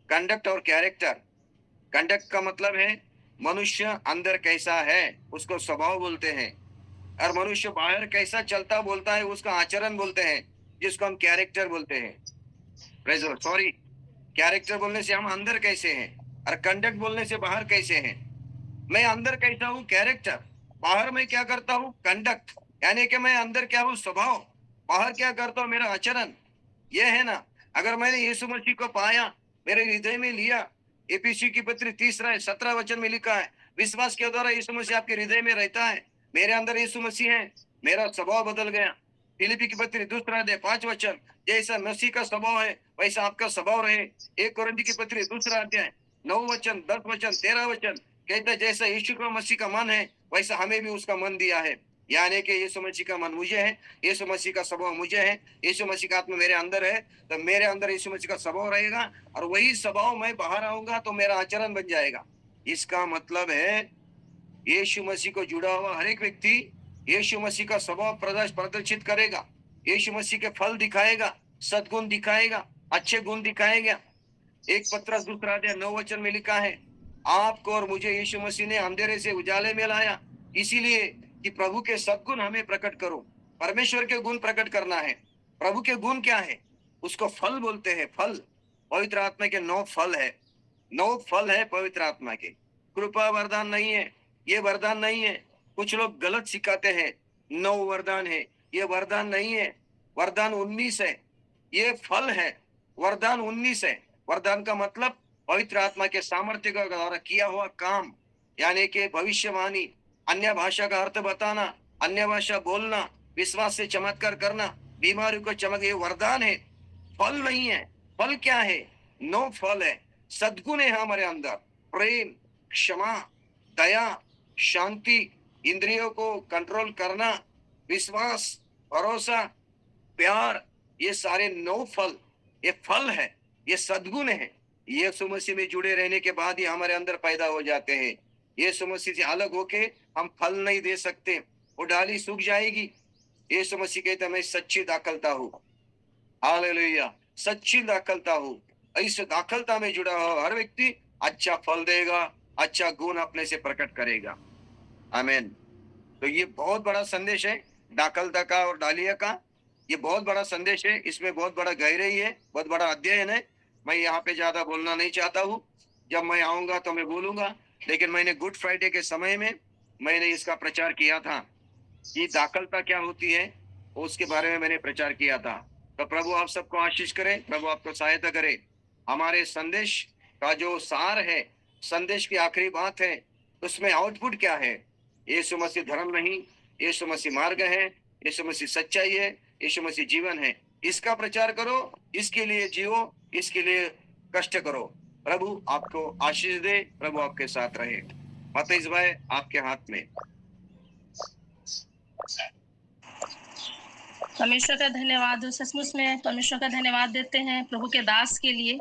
कंडक्ट और कैरेक्टर। कंडक्ट का मतलब है मनुष्य अंदर कैसा है, उसको स्वभाव बोलते हैं। और मनुष्य बाहर कैसा चलता बोलता है, उसका आचरण बोलते हैं, जिसको हम कैरेक्टर बोलते हैं। सॉरी, कैरेक्टर बोलने से हम अंदर कैसे हैं, और कंडक्ट बोलने से बाहर कैसे हैं। मैं अंदर कैसा हूँ? कैरेक्टर। बाहर मैं क्या करता हूँ? कंडक्ट। यानी कि मैं अंदर क्या हूँ? स्वभाव। बाहर क्या करता हूँ? मेरा आचरण। यह है ना। अगर मैंने यीशु मसीह को पाया, मेरे हृदय में लिया, एफिसी की पत्री 3:17 वचन में लिखा है, विश्वास के द्वारा यीशु मसीह आपके हृदय में रहता है। मेरे अंदर यीशु मसीह है, मेरा स्वभाव बदल गया। फिलिपी की पत्री 2:5 वचन, जैसा मसीह का स्वभाव है वैसा आपका स्वभाव रहे। 1 कोरिन्थी की पत्री 2:9 वचन, 10 वचन, 13 वचन कहता है जैसा यीशु का मसीह का मन है वैसा हमें भी उसका मन दिया है। यानी कि यीशु मसीह का मन मुझे है, यीशु मसीह का स्वभाव मुझे है, यीशु मसीह का आत्मा मेरे अंदर है, तो मेरे अंदर यीशु मसीह का स्वभाव रहेगा, और वही स्वभाव मैं बाहर आऊंगा तो मेरा आचरण बन जाएगा। इसका मतलब है यीशु मसीह को जुड़ा हुआ हर एक व्यक्ति यीशु मसीह का स्वभाव प्रदर्शित करेगा, यीशु मसीह के फल दिखाएगा, सद्गुण दिखाएगा, अच्छे गुण दिखाएगा। 1 पत्रस 2:9 वचन में लिखा है, आपको और मुझे यीशु मसीह ने अंधेरे से उजाले में लाया, इसीलिए कि प्रभु के सद्गुण हमें प्रकट करो। परमेश्वर के गुण प्रकट करना है। प्रभु के गुण क्या है? उसको फल बोलते हैं। फल पवित्र आत्मा के 9 फल है। 9 फल है पवित्र आत्मा के। कृपा वरदान नहीं है, ये वरदान नहीं है। कुछ लोग गलत सिखाते हैं 9 वरदान है, ये वरदान नहीं है। वरदान 19 है, ये फल है। वरदान 19 है। वरदान का मतलब पवित्र आत्मा के सामर्थ्य का द्वारा किया हुआ काम, यानी कि भविष्यवाणी, अन्य भाषा का अर्थ बताना, अन्य भाषा बोलना, विश्वास से चमत्कार करना, बीमारियों को चमक, ये वरदान है, फल नहीं है। फल क्या है? 9 फल है। सद्गुण है हमारे अंदर, प्रेम, क्षमा, दया, शांति, इंद्रियों को कंट्रोल करना, विश्वास, भरोसा, प्यार, ये सारे 9 फल, ये फल है, ये सद्गुण है। यीशु मसीह में जुड़े रहने के बाद ही हमारे अंदर पैदा हो जाते हैं। यीशु मसीह से अलग होके हम फल नहीं दे सकते, वो डाली सूख जाएगी। यीशु मसीह कहता है मैं सच्ची दाखलता हूँ। हालेलुया, सच्ची दाखलता हूँ। इस दाखलता में जुड़ा हुआ हर व्यक्ति अच्छा फल देगा, अच्छा गुण अपने से प्रकट करेगा। आमीन। तो ये बहुत बड़ा संदेश है दाखलता का और डालिया का। ये बहुत बड़ा संदेश है, इसमें बहुत बड़ा गहराई है, बहुत बड़ा अध्ययन है। मैं यहाँ पे ज्यादा बोलना नहीं चाहता हूँ, जब मैं आऊंगा तो मैं बोलूंगा। लेकिन मैंने गुड फ्राइडे के समय में मैंने इसका प्रचार किया था, ये दाखलता क्या होती है उसके बारे में मैंने प्रचार किया था। तो प्रभु आप सबको आशीष करे, प्रभु आपको सहायता करे। हमारे संदेश का जो सार है, संदेश की आखिरी बात है, उसमें आउटपुट क्या है? यीशु मसीह धर्म नहीं, यीशु मसीह मार्ग है, यीशु मसीह सच्चाई है, यीशु मसीह जीवन है। इसका प्रचार करो, इसके लिए जियो, इसके लिए कष्ट करो। प्रभु आपको आशीष दे, प्रभु आपके साथ रहे। मतीस भाई आपके हाथ में। परमेश्वर का धन्यवाद हो, सचमुच में परमेश्वर का धन्यवाद देते हैं प्रभु के दास के लिए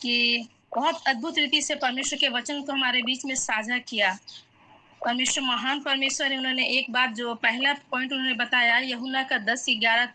कि बहुत अद्भुत रीति से परमेश्वर के वचन को हमारे बीच में साझा किया। परमेश्वर महान परमेश्वर है। उन्होंने एक बात जो पहला पॉइंट उन्होंने बताया यूहन्ना का 10, 11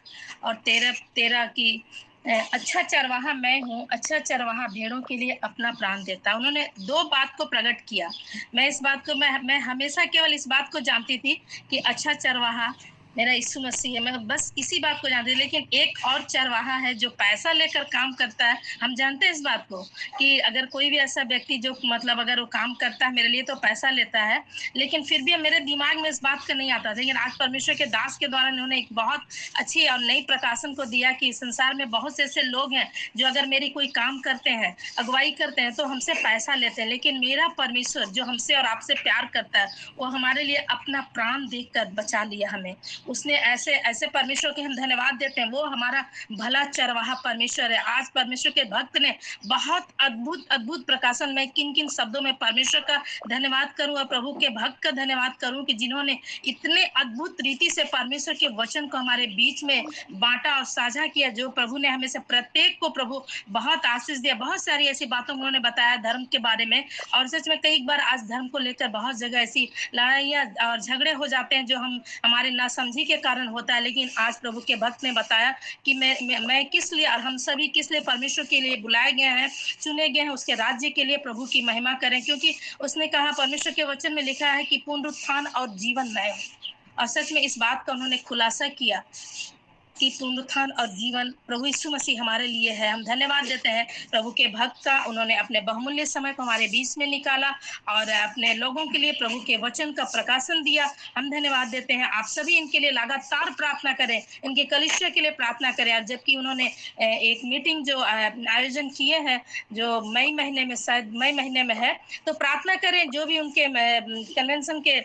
और 13 की अच्छा चरवाहा मैं हूँ, अच्छा चरवाहा भेड़ों के लिए अपना प्राण देता। उन्होंने दो बात को प्रकट किया। मैं इस बात को मैं हमेशा केवल इस बात को जानती थी कि अच्छा चरवाहा मेरा यीशु मसीह है, मैं बस इसी बात को जानती थी। लेकिन एक और चरवाहा है जो पैसा लेकर काम करता है। हम जानते हैं इस बात को कि अगर कोई भी ऐसा व्यक्ति जो मतलब अगर वो काम करता है मेरे लिए तो पैसा लेता है, लेकिन फिर भी मेरे दिमाग में इस बात का नहीं आता था। लेकिन आज परमेश्वर के दास के द्वारा उन्होंने एक बहुत अच्छी और नई प्रकाशन को दिया कि संसार में बहुत से ऐसे लोग हैं जो अगर मेरी कोई काम करते हैं, अगुवाई करते हैं तो हमसे पैसा लेते हैं, लेकिन मेरा परमेश्वर जो हमसे और आपसे प्यार करता है वो हमारे लिए अपना प्राण देकर बचा लिया हमें। उसने ऐसे परमेश्वर के हम धन्यवाद देते हैं। वो हमारा भला चरवाहा परमेश्वर है। आज परमेश्वर के भक्त ने बहुत अद्भुत प्रकाशन में किन शब्दों में परमेश्वर का धन्यवाद करूं और प्रभु के भक्त का धन्यवाद करूं कि जिन्होंने इतने अद्भुत रीति से परमेश्वर के वचन को हमारे बीच में बांटा और साझा किया। जो प्रभु ने हमें से प्रत्येक को प्रभु बहुत आशीष दिया। बहुत सारी ऐसी बातों उन्होंने बताया धर्म के बारे में, और सच में कई बार आज धर्म को लेकर बहुत जगह ऐसी लड़ाइयाँ और झगड़े हो जाते हैं जो हमारे नासमझी के कारण होता है। लेकिन आज प्रभु के भक्त ने बताया कि मैं किस लिए और हम सभी किस लिए परमेश्वर के लिए बुलाए गए हैं, चुने गए हैं, उसके राज्य के लिए प्रभु की महिमा करें। क्योंकि उसने कहा, परमेश्वर के वचन में लिखा है कि पुनरुत्थान और जीवन मैं हूं। और सच में इस बात का उन्होंने खुलासा किया कि पुनरुत्थान और जीवन प्रभु यीशु मसीह हमारे लिए है। हम धन्यवाद देते हैं प्रभु के भक्त का। उन्होंने अपने बहुमूल्य समय को हमारे बीच में निकाला और अपने लोगों के लिए प्रभु के वचन का प्रकाशन दिया। हम धन्यवाद देते हैं। आप सभी इनके लिए लगातार प्रार्थना करें, इनके कलीसिया के लिए प्रार्थना करें। और जबकि उन्होंने एक मीटिंग जो आयोजन किए हैं जो मई महीने में, शायद मई महीने में है, तो प्रार्थना करें। जो भी उनके कन्वेंशन के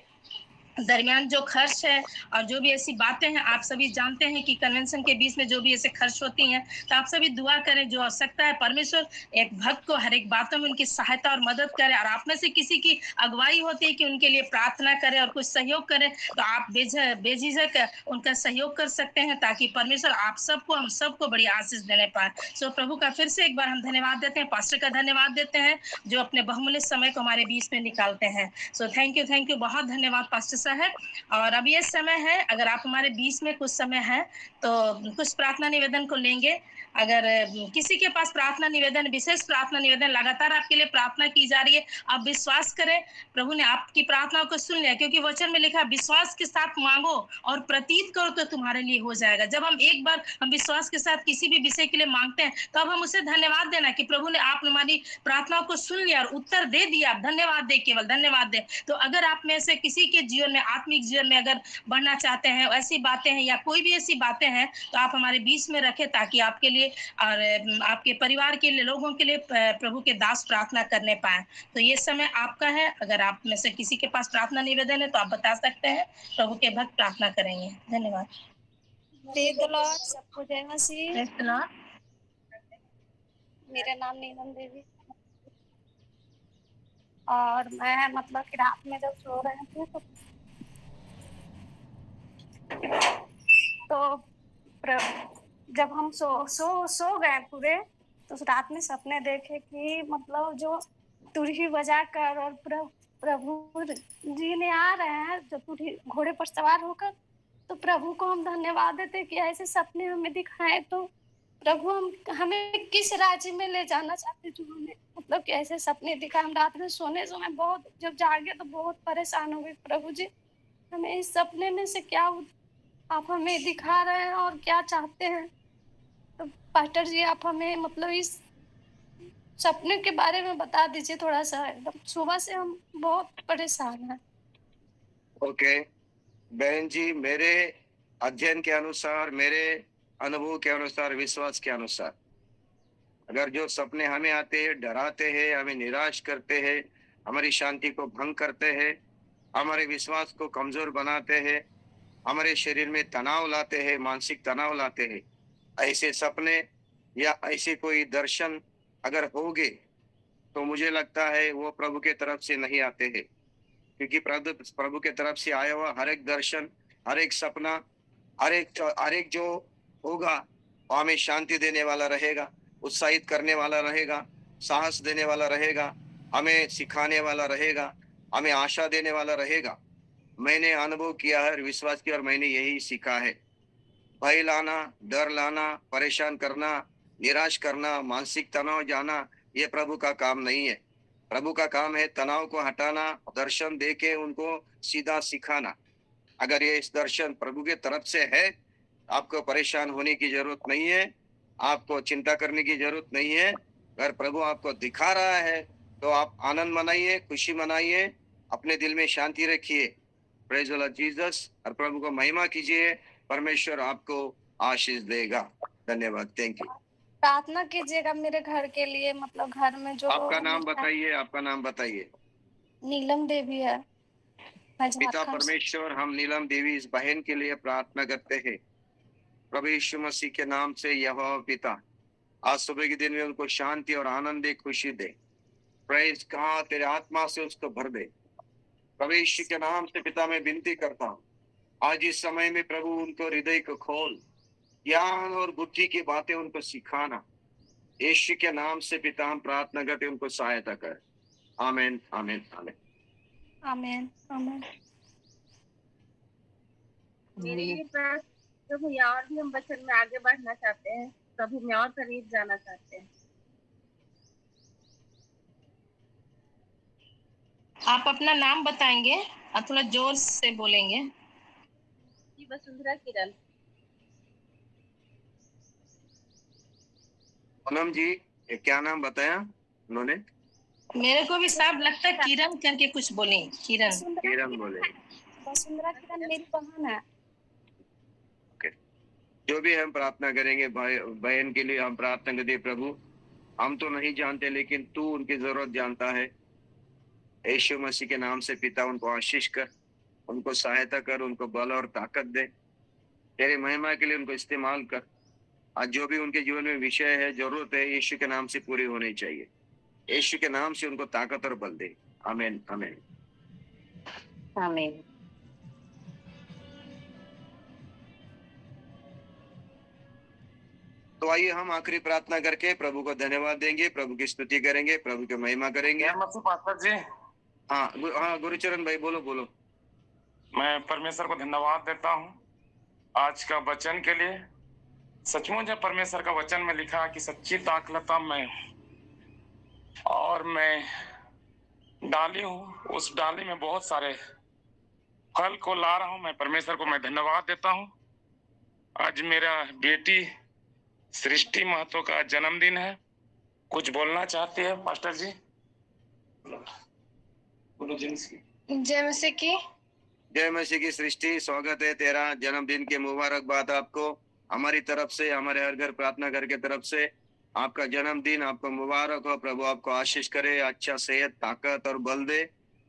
दरमियान जो खर्च है और जो भी ऐसी बातें हैं, आप सभी जानते हैं कि कन्वेंशन के बीच में जो भी ऐसे खर्च होती हैं, तो आप सभी दुआ करें। जो आवश्यकता है परमेश्वर एक भक्त को हर एक बातों में उनकी सहायता और मदद करे। और आप में से किसी की अगुवाई होती है कि उनके लिए प्रार्थना करें और कुछ सहयोग करें, तो आप बेझिझक उनका सहयोग कर सकते हैं ताकि परमेश्वर आप सबको, हम सबको बड़ी आशीष देने पाए। सो प्रभु का फिर से एक बार हम धन्यवाद देते हैं। पास्टर का धन्यवाद देते हैं जो अपने बहुमूल्य समय को हमारे बीच में निकालते हैं। सो थैंक यू, बहुत धन्यवाद पास्टर है। और अब ये समय है, अगर आप हमारे बीच में कुछ समय है तो कुछ प्रार्थना निवेदन को लेंगे। अगर किसी के पास प्रार्थना निवेदन, विशेष प्रार्थना निवेदन, लगातार आपके लिए प्रार्थना की जा रही है, आप विश्वास करें प्रभु ने आपकी प्रार्थनाओं को सुन लिया। क्योंकि वचन में लिखा, विश्वास के साथ मांगो और प्रतीत करो तो तुम्हारे लिए हो जाएगा। जब हम एक बार विश्वास के साथ किसी भी विषय के लिए मांगते हैं तो अब हम उसे धन्यवाद देना कि प्रभु ने आप हमारी प्रार्थनाओं को सुन लिया और उत्तर दे दिया। आप धन्यवाद दे, केवल धन्यवाद दे। तो अगर आप में से किसी के जीवन में, आत्मिक जीवन में अगर बढ़ना चाहते हैं, ऐसी बातें हैं या कोई भी ऐसी बातें हैं, तो आप हमारे बीच में रखें ताकि आपके लिए और आपके परिवार के लिए, लोगों के लिए प्रभु के दास प्रार्थना करने पाए। तो ये समय आपका है। अगर आप में से किसी के पास प्रार्थना निवेदन है तो आप बता सकते हैं, प्रभु के भक्त प्रार्थना करेंगे। धन्यवाद। प्रेज़ द लॉर्ड, सबको जय मसीह। Praise the Lord. मेरा नाम नीलम देवी और मैं मतलब कि रात में जब सो रहे थे तो जब हम सो गए पूरे, तो रात में सपने देखे कि मतलब जो तुरही बजा कर और प्रभु जी ने आ रहे हैं जो तुरही घोड़े पर सवार होकर, तो प्रभु को हम धन्यवाद देते कि ऐसे सपने हमें दिखाए। तो प्रभु हमें किस राज्य में ले जाना चाहते जो हमें मतलब कि ऐसे सपने दिखाए। हम रात में सोने समय बहुत जब जागे तो बहुत परेशान हो गए। प्रभु जी हमें इस सपने में से क्या आप हमें दिखा रहे हैं और क्या चाहते हैं। तो पास्टर जी आप हमें मतलब इस सपने के बारे में बता दीजिए थोड़ा सा। एकदम सुबह से हम बहुत परेशान हैं। ओके बहन जी, मेरे अध्ययन के अनुसार, मेरे अनुभव के अनुसार, विश्वास के अनुसार, अगर जो सपने हमें आते हैं, डराते हैं, हमें निराश करते हैं, हमारी शांति को भंग करते हैं, हमारे विश्वास को कमजोर बनाते हैं, हमारे शरीर में तनाव लाते हैं, मानसिक तनाव लाते हैं। ऐसे सपने या ऐसे कोई दर्शन अगर होंगे तो मुझे लगता है वो प्रभु के तरफ से नहीं आते हैं, क्योंकि प्रभु के तरफ से आया हुआ हर एक दर्शन, हर एक सपना, हर एक जो होगा वो हमें शांति देने वाला रहेगा, उत्साहित करने वाला रहेगा, साहस देने वाला रहेगा, हमें सिखाने वाला रहेगा, हमें आशा देने वाला रहेगा। मैंने अनुभव किया है और विश्वास किया और मैंने यही सीखा है। भय लाना, डर लाना, परेशान करना, निराश करना, मानसिक तनाव जाना, ये प्रभु का काम नहीं है। प्रभु का काम है तनाव को हटाना, दर्शन देके उनको सीधा सिखाना। अगर ये इस दर्शन प्रभु के तरफ से है, आपको परेशान होने की जरूरत नहीं है, आपको चिंता करने की जरूरत नहीं है। अगर प्रभु आपको दिखा रहा है तो आप आनंद मनाइए, खुशी मनाइए, अपने दिल में शांति रखिए। Praise the Lord Jesus. और प्रभु को महिमा कीजिए, परमेश्वर आपको आशीष देगा। धन्यवाद, थैंक यू। प्रार्थना कीजिएगा मेरे घर के लिए, मतलब घर में जो आपका नाम बताइए, आपका नाम बताइए। नीलम देवी है। पिता परमेश्वर, हम नीलम देवी इस बहन के लिए प्रार्थना करते हैं प्रभु यीशु मसीह के नाम से। यहोवा पिता, आज सुबह के दिन में उनको शांति और आनंद दे, खुशी दे। प्रेज कहा तेरे आत्मा से उसको भर दे प्रभु यीशु के नाम से। पिता मैं विनती करता हूँ, आज इस समय में प्रभु उनको हृदय को खोल, ज्ञान और बुद्धि की बातें उनको सिखाना। यीशु के नाम से पिता हम प्रार्थना करते, उनको सहायता कर। आमीन, आमीन, आमीन, आमीन, आमीन। मेरी प्रभु, यहाँ और भी हम वचन में आगे बढ़ना चाहते हैं, प्रभु में और करीब जाना चाहते हैं। आप अपना नाम बताएंगे और थोड़ा जोर से बोलेंगे। जी, वसुंधरा किरण। पूनम जी, ये क्या नाम बताया उन्होंने? मेरे को भी साफ लगता है किरण करके कुछ बोले। किरण बोले। वसुंधरा किरण मेरी बहन है। जो भी हम प्रार्थना करेंगे बहन के लिए, हम प्रार्थना करते प्रभु, हम तो नहीं जानते लेकिन तू उनकी जरूरत जानता है। यीशु मसीह के नाम से पिता उनको आशीष कर, उनको सहायता कर, उनको बल और ताकत दे। तेरे महिमा के लिए उनको इस्तेमाल कर। आज जो भी उनके जीवन में विषय है, जरूरत है, यीशु के नाम से पूरी होनी चाहिए। यीशु के नाम से उनको ताकत और बल दे। आमीन, आमीन, आमीन। तो आइए हम आखिरी प्रार्थना करके प्रभु को धन्यवाद देंगे, प्रभु की स्तुति करेंगे, प्रभु की महिमा करेंगे। पास्टर जी, हाँ गुरुचरण भाई, बोलो बोलो। मैं परमेश्वर को धन्यवाद देता हूँ आज का वचन के लिए। सचमुच है, परमेश्वर का वचन में लिखा कि सच्ची दाखलता मैं और मैं डाली हूँ, उस डाली में बहुत सारे फल को ला रहा हूँ। मैं परमेश्वर को मैं धन्यवाद देता हूँ। आज मेरा बेटी सृष्टि महतो का जन्मदिन है। कुछ बोलना चाहती है पास्टर जी? बोलो। जय मसीह की। जय मसीह की। सृष्टि, स्वागत है तेरा जन्मदिन के मुबारकबाद आपको हमारी तरफ से, हमारे हर घर प्रार्थना घर के तरफ से। आपका जन्मदिन आपको मुबारक हो। प्रभु आपको आशीष करे, अच्छा सेहत, ताकत और बल दे।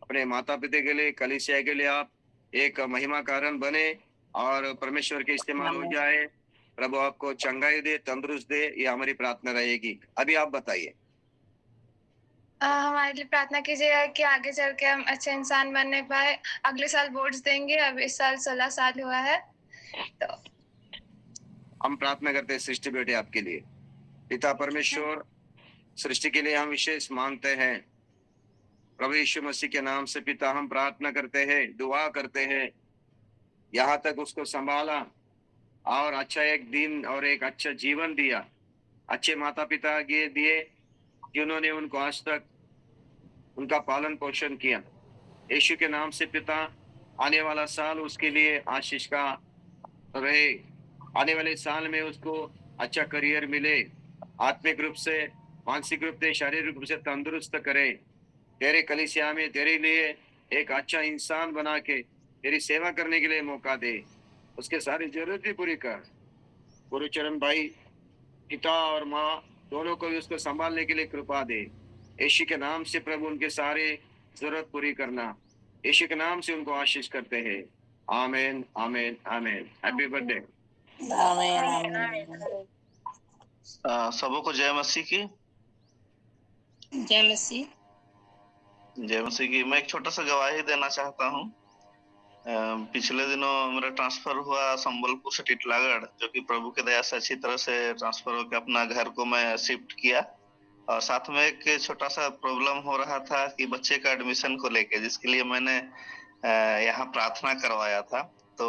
अपने माता पिता के लिए, कलीसिया के लिए आप एक महिमा कारण बने और परमेश्वर के इस्तेमाल हो जाए। प्रभु आपको चंगाई दे, तंदुरुस्त दे, ये हमारी प्रार्थना रहेगी। अभी आप बताइए। हमारे लिए प्रार्थना कीजिएगा कि आगे चल के हम अच्छे इंसान बनने पाए। अगले साल बोर्ड्स देंगे, अब इस साल 16 साल हुआ है। तो हम प्रार्थना करते हैं सृष्टि बेटे आपके लिए। पिता परमेश्वर, सृष्टि के लिए हम विशेष मांगते हैं प्रभु यीशु मसीह के नाम से। पिता हम प्रार्थना करते हैं, दुआ करते हैं, यहाँ तक उसको संभाला और अच्छा एक दिन और एक अच्छा जीवन दिया। अच्छे माता पिता दिए जिन्होंने उनको आज तक उनका पालन पोषण किया। यीशु के नाम से पिता, आने वाला साल उसके लिए आशीष का रहे। आने वाले साल में उसको अच्छा करियर मिले, आत्मिक रूप से, मानसिक रूप से, शारीरिक रूप से तंदुरुस्त करे। तेरे कलीसिया में तेरे लिए एक अच्छा इंसान बना के तेरी सेवा करने के लिए मौका दे। उसके सारी जरूरतें पूरी कर। गुरुचरण भाई, पिता और माँ दोनों को भी उसको संभालने के लिए कृपा दे। यीशु के नाम से प्रभु उनके सारे जरूरत पूरी करना। यीशु के नाम से उनको आशीष करते हैं। आमीन आमीन आमीन। Happy birthday. सबको जय मसीह की। जय मसीह। जय मसीह की। मैं एक छोटा सा गवाही देना चाहता हूँ। पिछले दिनों मेरा ट्रांसफर हुआ संबलपुर से टिटलागढ़, जो कि प्रभु के दया से अच्छी तरह से ट्रांसफर होकर अपना घर को मैं शिफ्ट किया। और साथ में एक छोटा सा प्रॉब्लम हो रहा था कि बच्चे का एडमिशन को लेके, जिसके लिए मैंने यहाँ प्रार्थना करवाया था। तो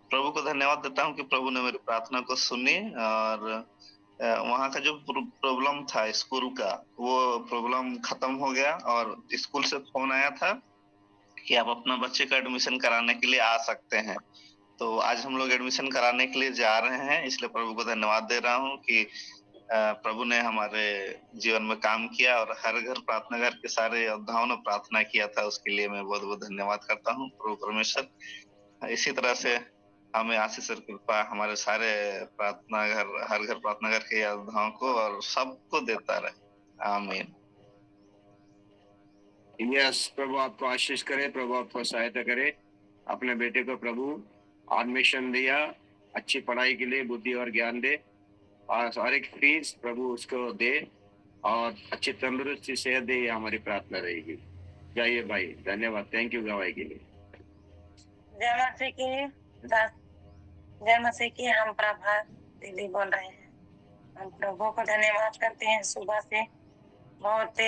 प्रभु को धन्यवाद देता हूँ कि प्रभु ने मेरी प्रार्थना को सुनी और वहाँ का जो प्रॉब्लम था स्कूल का, वो प्रॉब्लम खत्म हो गया। और स्कूल से फोन आया था कि आप अपना बच्चे का एडमिशन कराने के लिए आ सकते हैं। तो आज हम लोग एडमिशन कराने के लिए जा रहे हैं, इसलिए प्रभु को धन्यवाद दे रहा हूँ कि प्रभु ने हमारे जीवन में काम किया और हर घर प्रार्थना घर के सारे योद्धाओं ने प्रार्थना किया था, उसके लिए मैं बहुत बहुत धन्यवाद करता हूँ। प्रभु परमेश्वर इसी तरह से हमें आशीष और कृपा हमारे सारे प्रार्थना घर, हर घर प्रार्थना घर के योद्धाओं को और सबको देता रहे। आमीन। यस, प्रभु आपको आशीष करे, प्रभु आपको सहायता करे। अपने बेटे को प्रभु एडमिशन दिया, अच्छी पढ़ाई के लिए बुद्धि और ज्ञान दे और हर एक फीस प्रभु उसको दे और अच्छी तंदुरुस्ती सेहत दे, ये हमारी प्रार्थना रहेगी। जाइए भाई, धन्यवाद। थैंक यू गवाही के लिए। जय मसीह की। हम प्रभा दीदी बोल रहे हैं। हम प्रभु को धन्यवाद करते हैं। सुबह से बहुत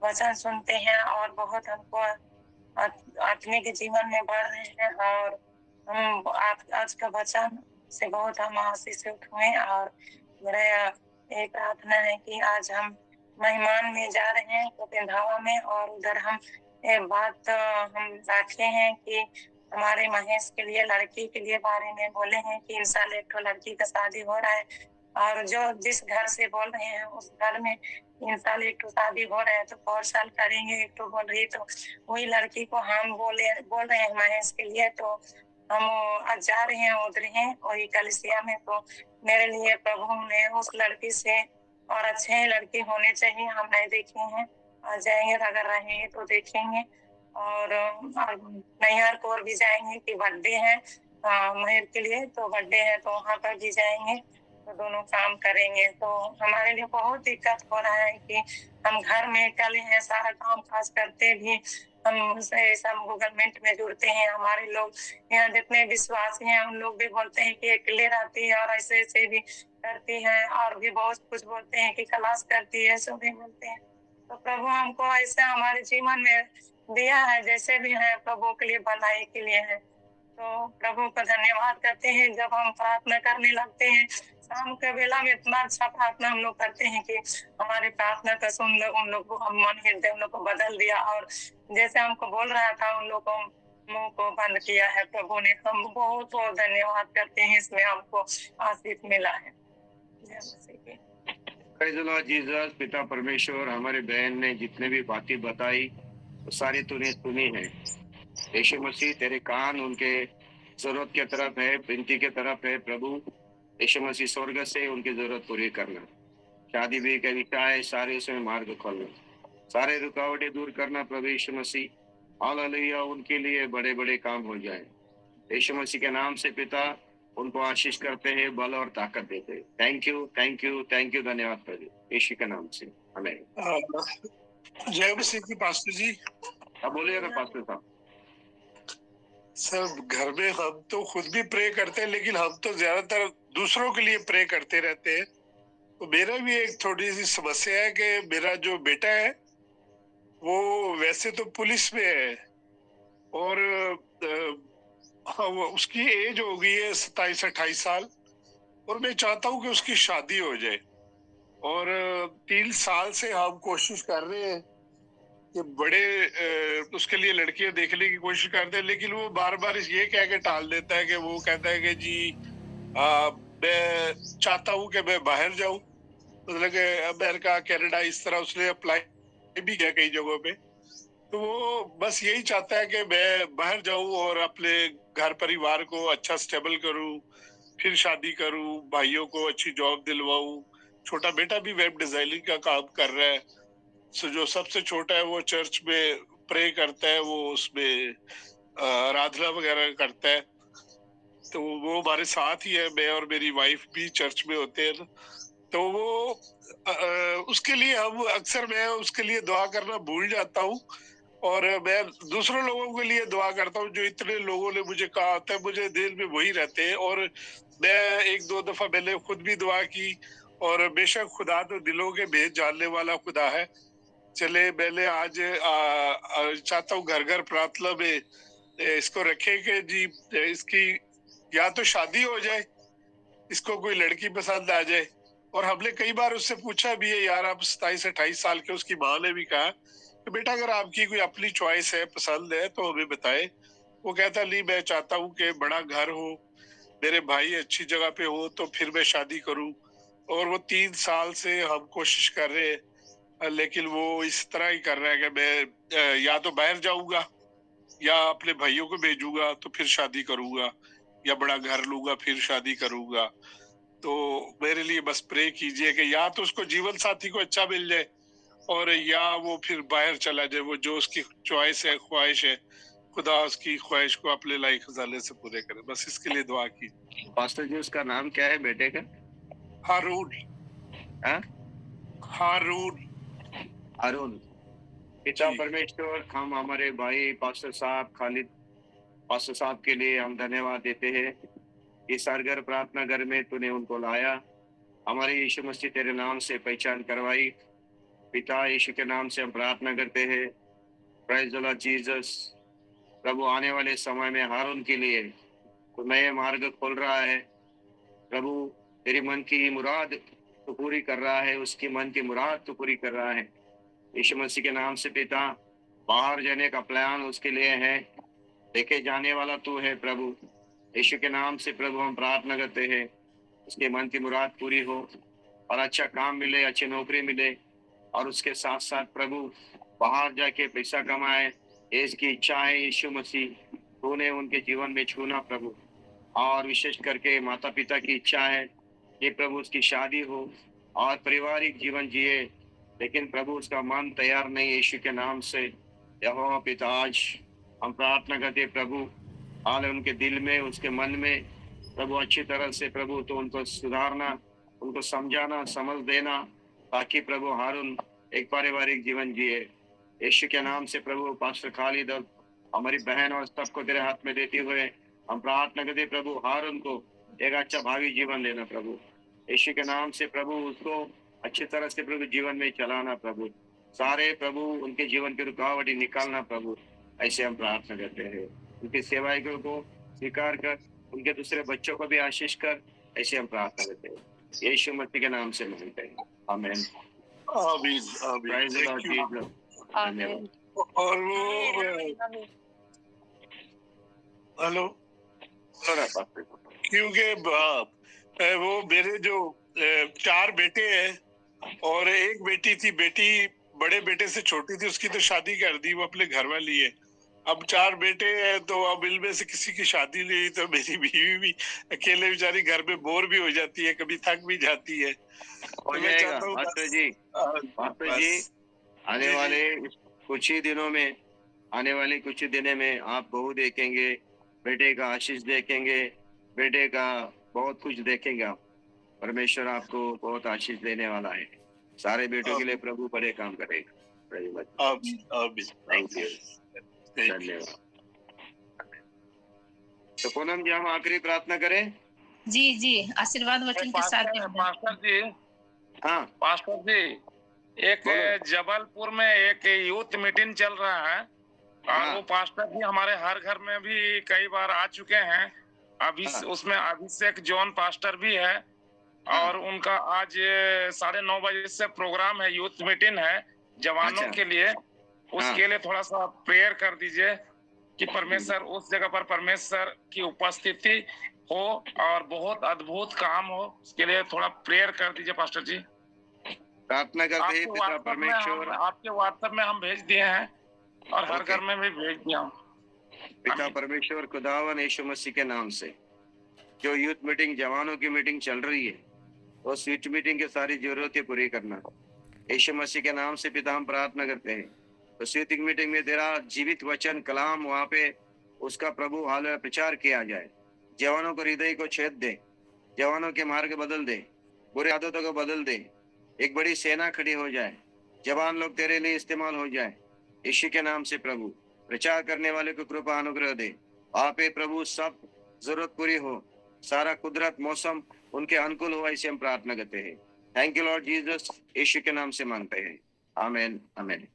वचन सुनते हैं और बहुत हमको आत्मिक जीवन में बढ़ रहे हैं और हम आज का वचन से बहुत हम आशीषित हुए। और मेरा एक प्रार्थना है कि आज हम मेहमान में जा रहे हैं कोपेंधावा में और उधर हम एक बात हम रखे हैं कि हमारे महेश के लिए, लड़की के लिए बारे में बोले हैं कि इन साल एक लड़की का शादी हो रहा है और जो जिस घर से बोल रहे हैं उस घर में इन साल एक शादी हो रहा है, तो और साल करेंगे एक बोल रही। तो वही लड़की को हम बोल रहे हैं महेश के लिए। तो हम आज जा रहे हैं उधर हैं वही कलिसिया में। तो मेरे लिए प्रभु ने उस लड़की से और अच्छे लड़की होने चाहिए, हम नहीं देखे हैं। आ जाएंगे अगर रहेंगे तो देखेंगे। और नैहर को भी जाएंगे कि बर्थडे है महेर के लिए, तो बर्थडे है तो वहाँ पर भी जाएंगे, तो दोनों काम करेंगे। तो हमारे लिए बहुत दिक्कत हो रहा है कि हम घर में अकेले हैं, सारा काम काज करते भी हम सब गवर्नमेंट में जुड़ते हैं। हमारे लोग यहाँ जितने विश्वासी हैं उन लोग भी बोलते हैं कि अकेले रहती है और ऐसे ऐसे भी करती है और भी बहुत कुछ बोलते हैं कि क्लास करती है, सब भी बोलते हैं। तो प्रभु हमको ऐसे हमारे जीवन में दिया है, जैसे भी है प्रभु के लिए भलाई के लिए है। तो प्रभु का धन्यवाद करते हैं। जब हम प्रार्थना करने लगते हैं शाम के बेला में, इतना अच्छा प्रार्थना हम लोग करते हैं कि हमारी प्रार्थना का सुन लो, उन लोग को हम मन हृदय उन लोग को बदल दिया और जैसे हमको बोल रहा था उन लोग को मुंह को बंद किया है प्रभु ने। हम बहुत बहुत धन्यवाद करते हैं, इसमें हमको आशीष मिला है। जय मसीह की। Praise the Lord Jesus. पिता परमेश्वर, हमारे बहन ने जितने भी बातें बताई वो सारी तूने सुनी है। यीशु मसीह तेरे कान उनके जरूरत की तरफ है, विनती की तरफ है। प्रभु यीशु मसीह स्वर्ग से उनकी जरूरत पूरी करना, शादी भी का विचार सारे उसमें मार्ग खोलना, सारे रुकावटें दूर करना। प्रभु यीशु मसीह हालेलुया, उनके लिए बड़े बड़े काम हो जाए। यीशु मसीह के नाम से पिता उनको आशीष करते हैं, बल और ताकत देते हैं। Thank you thank you thank you. धन्यवाद प्रभु यीशु के नाम से। आमीन। जय मसीह की पास्टर जी। अब बोलिएगा पास्टर साहब। सर घर में हम तो खुद भी प्रे करते हैं, लेकिन हम तो ज्यादातर दूसरों के लिए प्रे करते रहते हैं। तो मेरा भी एक थोड़ी सी समस्या है कि मेरा जो बेटा है वो वैसे तो पुलिस में है और उसकी एज हो गई है 27-28 साल और मैं चाहता हूँ कि उसकी शादी हो जाए। और 3 साल से हम कोशिश कर रहे हैं कि बड़े उसके लिए लड़कियां देखने की कोशिश करते हैं, लेकिन वो बार बार ये कह के टाल देता है कि वो कहता है कि जी मैं चाहता हूँ कि मैं बाहर जाऊं, मतलब कि अमेरिका कनाडा इस तरह उसने अप्लाई भी किया कई जगहों पे। तो वो बस यही चाहता है कि मैं बाहर जाऊं और अपने घर परिवार को अच्छा स्टेबल करूं, फिर शादी करूं, भाइयों को अच्छी जॉब दिलवाऊं। छोटा बेटा भी वेब डिजाइनिंग का काम कर रहा है। सो जो सबसे छोटा है वो चर्च में प्रे करता है, वो उसमें आराधना वगैरह करता है, तो वो हमारे साथ ही है। मैं और मेरी वाइफ भी चर्च में होते हैं, तो वो उसके लिए हम अक्सर मैं उसके लिए दुआ करना भूल जाता हूँ, और मैं दूसरों लोगों के लिए दुआ करता हूँ। जो इतने लोगों ने मुझे कहा होता है, मुझे दिल में वही रहते हैं। और मैं एक दो दफा मैंने खुद भी दुआ की, और बेशक खुदा तो दिलों के भेद जानने वाला खुदा है। चले मैंने आज चाहता हूँ घर घर प्रार्थना में इसको रखे कि जी इसकी या तो शादी हो जाए, इसको कोई लड़की पसंद आ जाए। और हमने कई बार उससे पूछा भी है, यार आप 27-28 साल के, उसकी माँ ने भी कहा कि बेटा अगर आपकी कोई अपनी चॉइस है, पसंद है, तो हमें बताए। वो कहता नहीं, मैं चाहता हूँ कि बड़ा घर हो, मेरे भाई अच्छी जगह पे हो, तो फिर मैं शादी करूं। और वो 3 साल से हम कोशिश कर रहे हैं, लेकिन वो इस तरह ही कर रहा है कि मैं या तो बाहर जाऊंगा या अपने भाइयों को भेजूंगा तो फिर शादी करूंगा, या बड़ा घर लूंगा फिर शादी करूंगा। तो मेरे लिए बस प्रे कीजिए कि या तो उसको जीवन साथी को अच्छा मिल जाए, और या वो फिर बाहर चला जाए। वो जो उसकी चॉइस है, ख्वाहिश है, खुदा उसकी ख्वाहिश को अपने लाई खजाने से पूरे करे। बस इसके लिए दुआ की। पास्टर जी, उसका नाम क्या है बेटे का? हारून। हाँ? हारून। हारून। पिता परमेश्वर, हम हमारे भाई पास्टर साहब खालिद पास्टर साहब के लिए हम धन्यवाद देते हैं। इस हरघर प्रार्थना घर में तूने उनको लाया, हमारे यीशु मसीह तेरे नाम से पहचान करवाई। पिता यीशु के नाम से हम प्रार्थना करते हैं। Praise the Lord Jesus. प्रभु, आने वाले समय में हारून के लिए तो नए मार्ग खोल रहा है। प्रभु, तेरी मन की मुराद तो पूरी कर रहा है, उसकी मन की मुराद तो पूरी कर रहा है। यीशु मसीह के नाम से पिता, बाहर जाने का प्लान उसके लिए है, देखे जाने वाला तू है प्रभु। यीशु के नाम से प्रभु हम प्रार्थना करते हैं, उसके मन की मुराद पूरी हो और अच्छा काम मिले, अच्छी नौकरी मिले, और उसके साथ साथ प्रभु बाहर जाके पैसा कमाए। इसकी इच्छा है यीशु मसीह, तूने उनके जीवन में छूना प्रभु। और विशेष करके माता पिता की इच्छा है कि प्रभु उसकी शादी हो और पारिवारिक जीवन जिए, लेकिन प्रभु उसका मन तैयार नहीं। यीशु के नाम से यहोवा पिता, आज हम प्रार्थना करते प्रभु, हाल उनके दिल में, उसके मन में प्रभु अच्छी तरह से प्रभु तो उनको सुधारना, उनको समझाना, समझ देना, ताकि प्रभु हारून एक पारिवारिक जीवन जिए। यीशु के नाम से प्रभु पास्टर खालिद और हमारी बहन और सबको तेरे हाथ में देते हुए हम प्रार्थना करते प्रभु, हारून को एक अच्छा भावी जीवन देना प्रभु। यीशु के नाम से प्रभु उसको अच्छी तरह से प्रभु जीवन में चलाना प्रभु। सारे प्रभु उनके जीवन की रुकावटें निकालना प्रभु। ऐसे हम प्रार्थना करते हैं। उनकी सेवाइयों को स्वीकार कर, उनके दूसरे बच्चों को भी आशीष कर। ऐसे हम प्रार्थना करते हैं यीशु मसीह के नाम से मांगते हैं, आमीन। आमीन आमीन। आमीन। और वो हेलो, क्योंकि वो मेरे जो 4 बेटे हैं और एक बेटी थी, बेटी बड़े बेटे से छोटी थी, उसकी तो शादी कर दी वो अपने घर वाली है। अब 4 बेटे हैं, तो अब इनमें से किसी की शादी नहीं, तो मेरी बीवी भी अकेले बेचारी घर में बोर भी हो जाती है, कभी थक भी जाती है। हो जाएगा पास्टर जी, पास्टर जी, आने वाले कुछ ही दिनों में, आने वाले कुछ ही दिनों में आप बहू देखेंगे, बेटे का आशीष देखेंगे, बेटे का बहुत कुछ देखेंगे आप। परमेश्वर आपको बहुत आशीष देने वाला है। सारे बेटों के लिए प्रभु बड़े काम करेगा। थैंक यू, धन्यवाद। तो पूनम जी, हम आखिरी प्रार्थना करें। जी जी, आशीर्वाद वचन के साथ। पास्टर जी, हाँ पास्टर जी, एक जबलपुर में एक यूथ मीटिंग चल रहा है, और वो पास्टर जी हमारे हर घर में भी कई बार आ चुके हैं। अभी उसमें अभिषेक जॉन पास्टर भी है, और उनका आज 9:30 बजे से प्रोग्राम है, यूथ मीटिंग है जवानों के लिए। उसके लिए थोड़ा सा प्रेयर कर दीजिए कि परमेश्वर उस जगह पर परमेश्वर की उपस्थिति हो और बहुत अद्भुत काम हो। उसके लिए थोड़ा प्रेयर कर दीजिए पास्टर जी। प्रार्थना करते हैं पिता परमेश्वर, आपके व्हाट्सएप में हम भेज दिए हैं और हर घर में भी भेज दिया हूँ। पिता परमेश्वर खुदावन यीशु मसीह के नाम से जो यूथ मीटिंग, जवानों की मीटिंग चल रही है, उस यूथ मीटिंग की सारी जरूरतें पूरी करना यीशु मसीह के नाम से पिता हम प्रार्थना करते हैं। तो स्वीटिंग मीटिंग में तेरा जीवित वचन कलाम वहां पे उसका प्रभु हाल प्रचार किया जाए। जवानों को हृदय को छेद दे, जवानों के मार्ग बदल दे, बुरे आदतों को बदल दे, एक बड़ी सेना खड़ी हो जाए, जवान लोग तेरे लिए इस्तेमाल हो जाए। यीशु के नाम से प्रभु प्रचार करने वाले को कृपा अनुग्रह दे। आप प्रभु सब जरूरत पूरी हो, सारा कुदरत मौसम उनके अनुकूल हो, ऐसे हम प्रार्थना करते हैं। थैंक यू लॉर्ड जीसस, यीशु के नाम से मांगते हैं, आमीन आमीन।